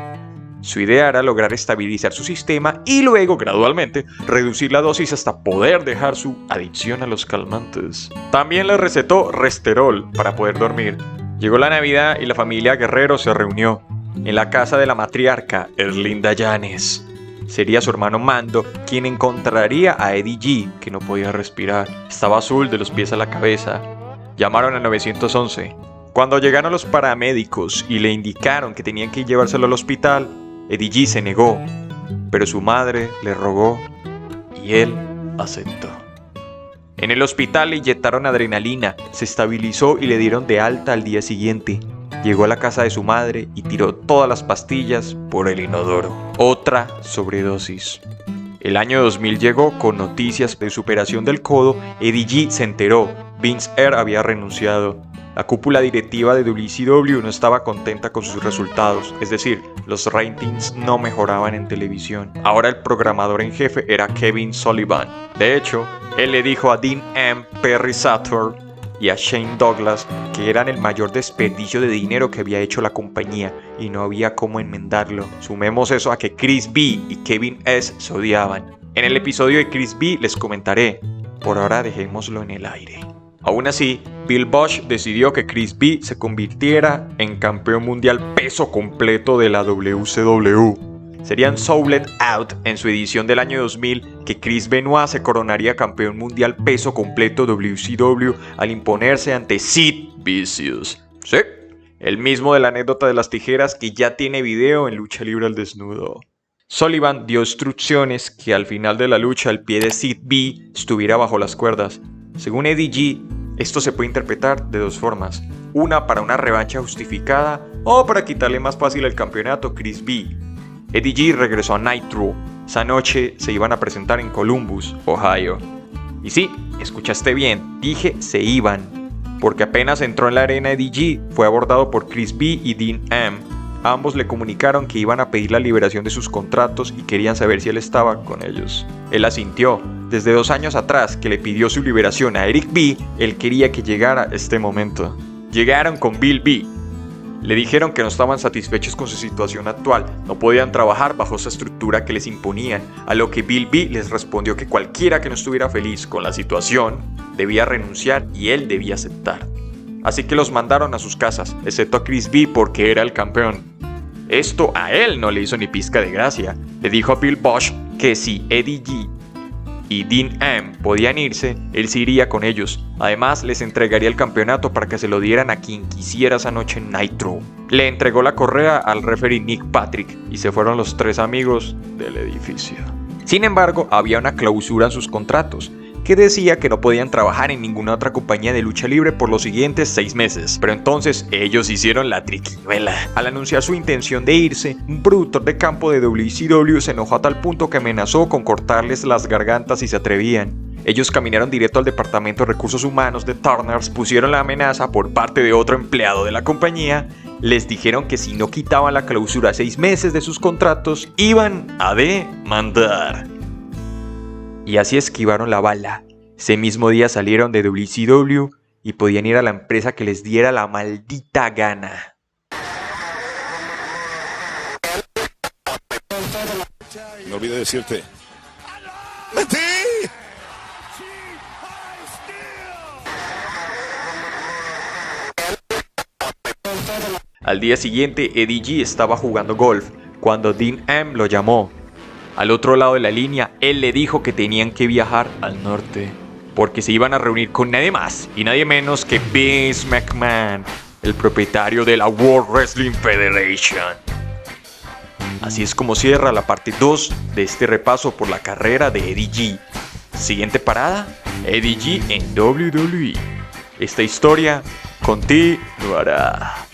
Su idea era lograr estabilizar su sistema y luego, gradualmente, reducir la dosis hasta poder dejar su adicción a los calmantes. También le recetó Resterol para poder dormir. Llegó la Navidad y la familia Guerrero se reunió en la casa de la matriarca Erlinda Llanes. Sería su hermano Mando quien encontraría a Eddie G, que no podía respirar. Estaba azul de los pies a la cabeza. Llamaron al 911. Cuando llegaron los paramédicos y le indicaron que tenían que llevárselo al hospital, Eddie G se negó, pero su madre le rogó y él aceptó. En el hospital le inyectaron adrenalina, se estabilizó y le dieron de alta al día siguiente. Llegó a la casa de su madre y tiró todas las pastillas por el inodoro. Otra sobredosis. El año 2000 llegó con noticias de superación del codo. Eddie G se enteró. Vince R había renunciado. La cúpula directiva de WCW no estaba contenta con sus resultados, es decir, los ratings no mejoraban en televisión. Ahora el programador en jefe era Kevin Sullivan. De hecho, él le dijo a Dean M. Perry Saturn y a Shane Douglas que eran el mayor desperdicio de dinero que había hecho la compañía y no había cómo enmendarlo. Sumemos eso a que Chris B y Kevin S se odiaban. En el episodio de Chris B les comentaré, por ahora dejémoslo en el aire. Aún así, Bill Bush decidió que Chris B se convirtiera en campeón mundial peso completo de la WCW. Serían Souled Out en su edición del año 2000 que Chris Benoit se coronaría campeón mundial peso completo WCW al imponerse ante Sid Vicious. Sí, el mismo de la anécdota de las tijeras que ya tiene video en Lucha Libre al Desnudo. Sullivan dio instrucciones que al final de la lucha el pie de Sid B estuviera bajo las cuerdas. Según Eddie G, esto se puede interpretar de 2 formas. Una para una revancha justificada o para quitarle más fácil el campeonato a Chris B. Eddie G regresó a Nitro. Esa noche se iban a presentar en Columbus, Ohio. Y sí, escuchaste bien, dije se iban. Porque apenas entró en la arena Eddie G, fue abordado por Chris B y Dean M. Ambos le comunicaron que iban a pedir la liberación de sus contratos y querían saber si él estaba con ellos. Él asintió. Desde 2 años atrás que le pidió su liberación a Eric B, él quería que llegara este momento. Llegaron con Bill B. Le dijeron que no estaban satisfechos con su situación actual, no podían trabajar bajo esa estructura que les imponían, a lo que Bill B les respondió que cualquiera que no estuviera feliz con la situación debía renunciar y él debía aceptar. Así que los mandaron a sus casas, excepto a Chris B porque era el campeón. Esto a él no le hizo ni pizca de gracia. Le dijo a Bill Bush que si Eddie G y Dean M podían irse, él se iría con ellos. Además, les entregaría el campeonato para que se lo dieran a quien quisiera esa noche en Nitro. Le entregó la correa al referee Nick Patrick y se fueron los 3 amigos del edificio. Sin embargo, había una clausura en sus contratos que decía que no podían trabajar en ninguna otra compañía de lucha libre por los siguientes 6 meses. Pero entonces ellos hicieron la triquiñuela. Al anunciar su intención de irse, un productor de campo de WCW se enojó a tal punto que amenazó con cortarles las gargantas si se atrevían. Ellos caminaron directo al departamento de recursos humanos de Turners, pusieron la amenaza por parte de otro empleado de la compañía, les dijeron que si no quitaban la clausura a 6 meses de sus contratos, iban a demandar. Y así esquivaron la bala. Ese mismo día salieron de WCW y podían ir a la empresa que les diera la maldita gana. No olvidé decirte. ¡Vete! Al día siguiente, Eddie G estaba jugando golf cuando Dean M lo llamó. Al otro lado de la línea, él le dijo que tenían que viajar al norte, porque se iban a reunir con nadie más y nadie menos que Vince McMahon, el propietario de la World Wrestling Federation. Así es como cierra la parte 2 de este repaso por la carrera de Eddie G. Siguiente parada, Eddie G en WWE. Esta historia continuará.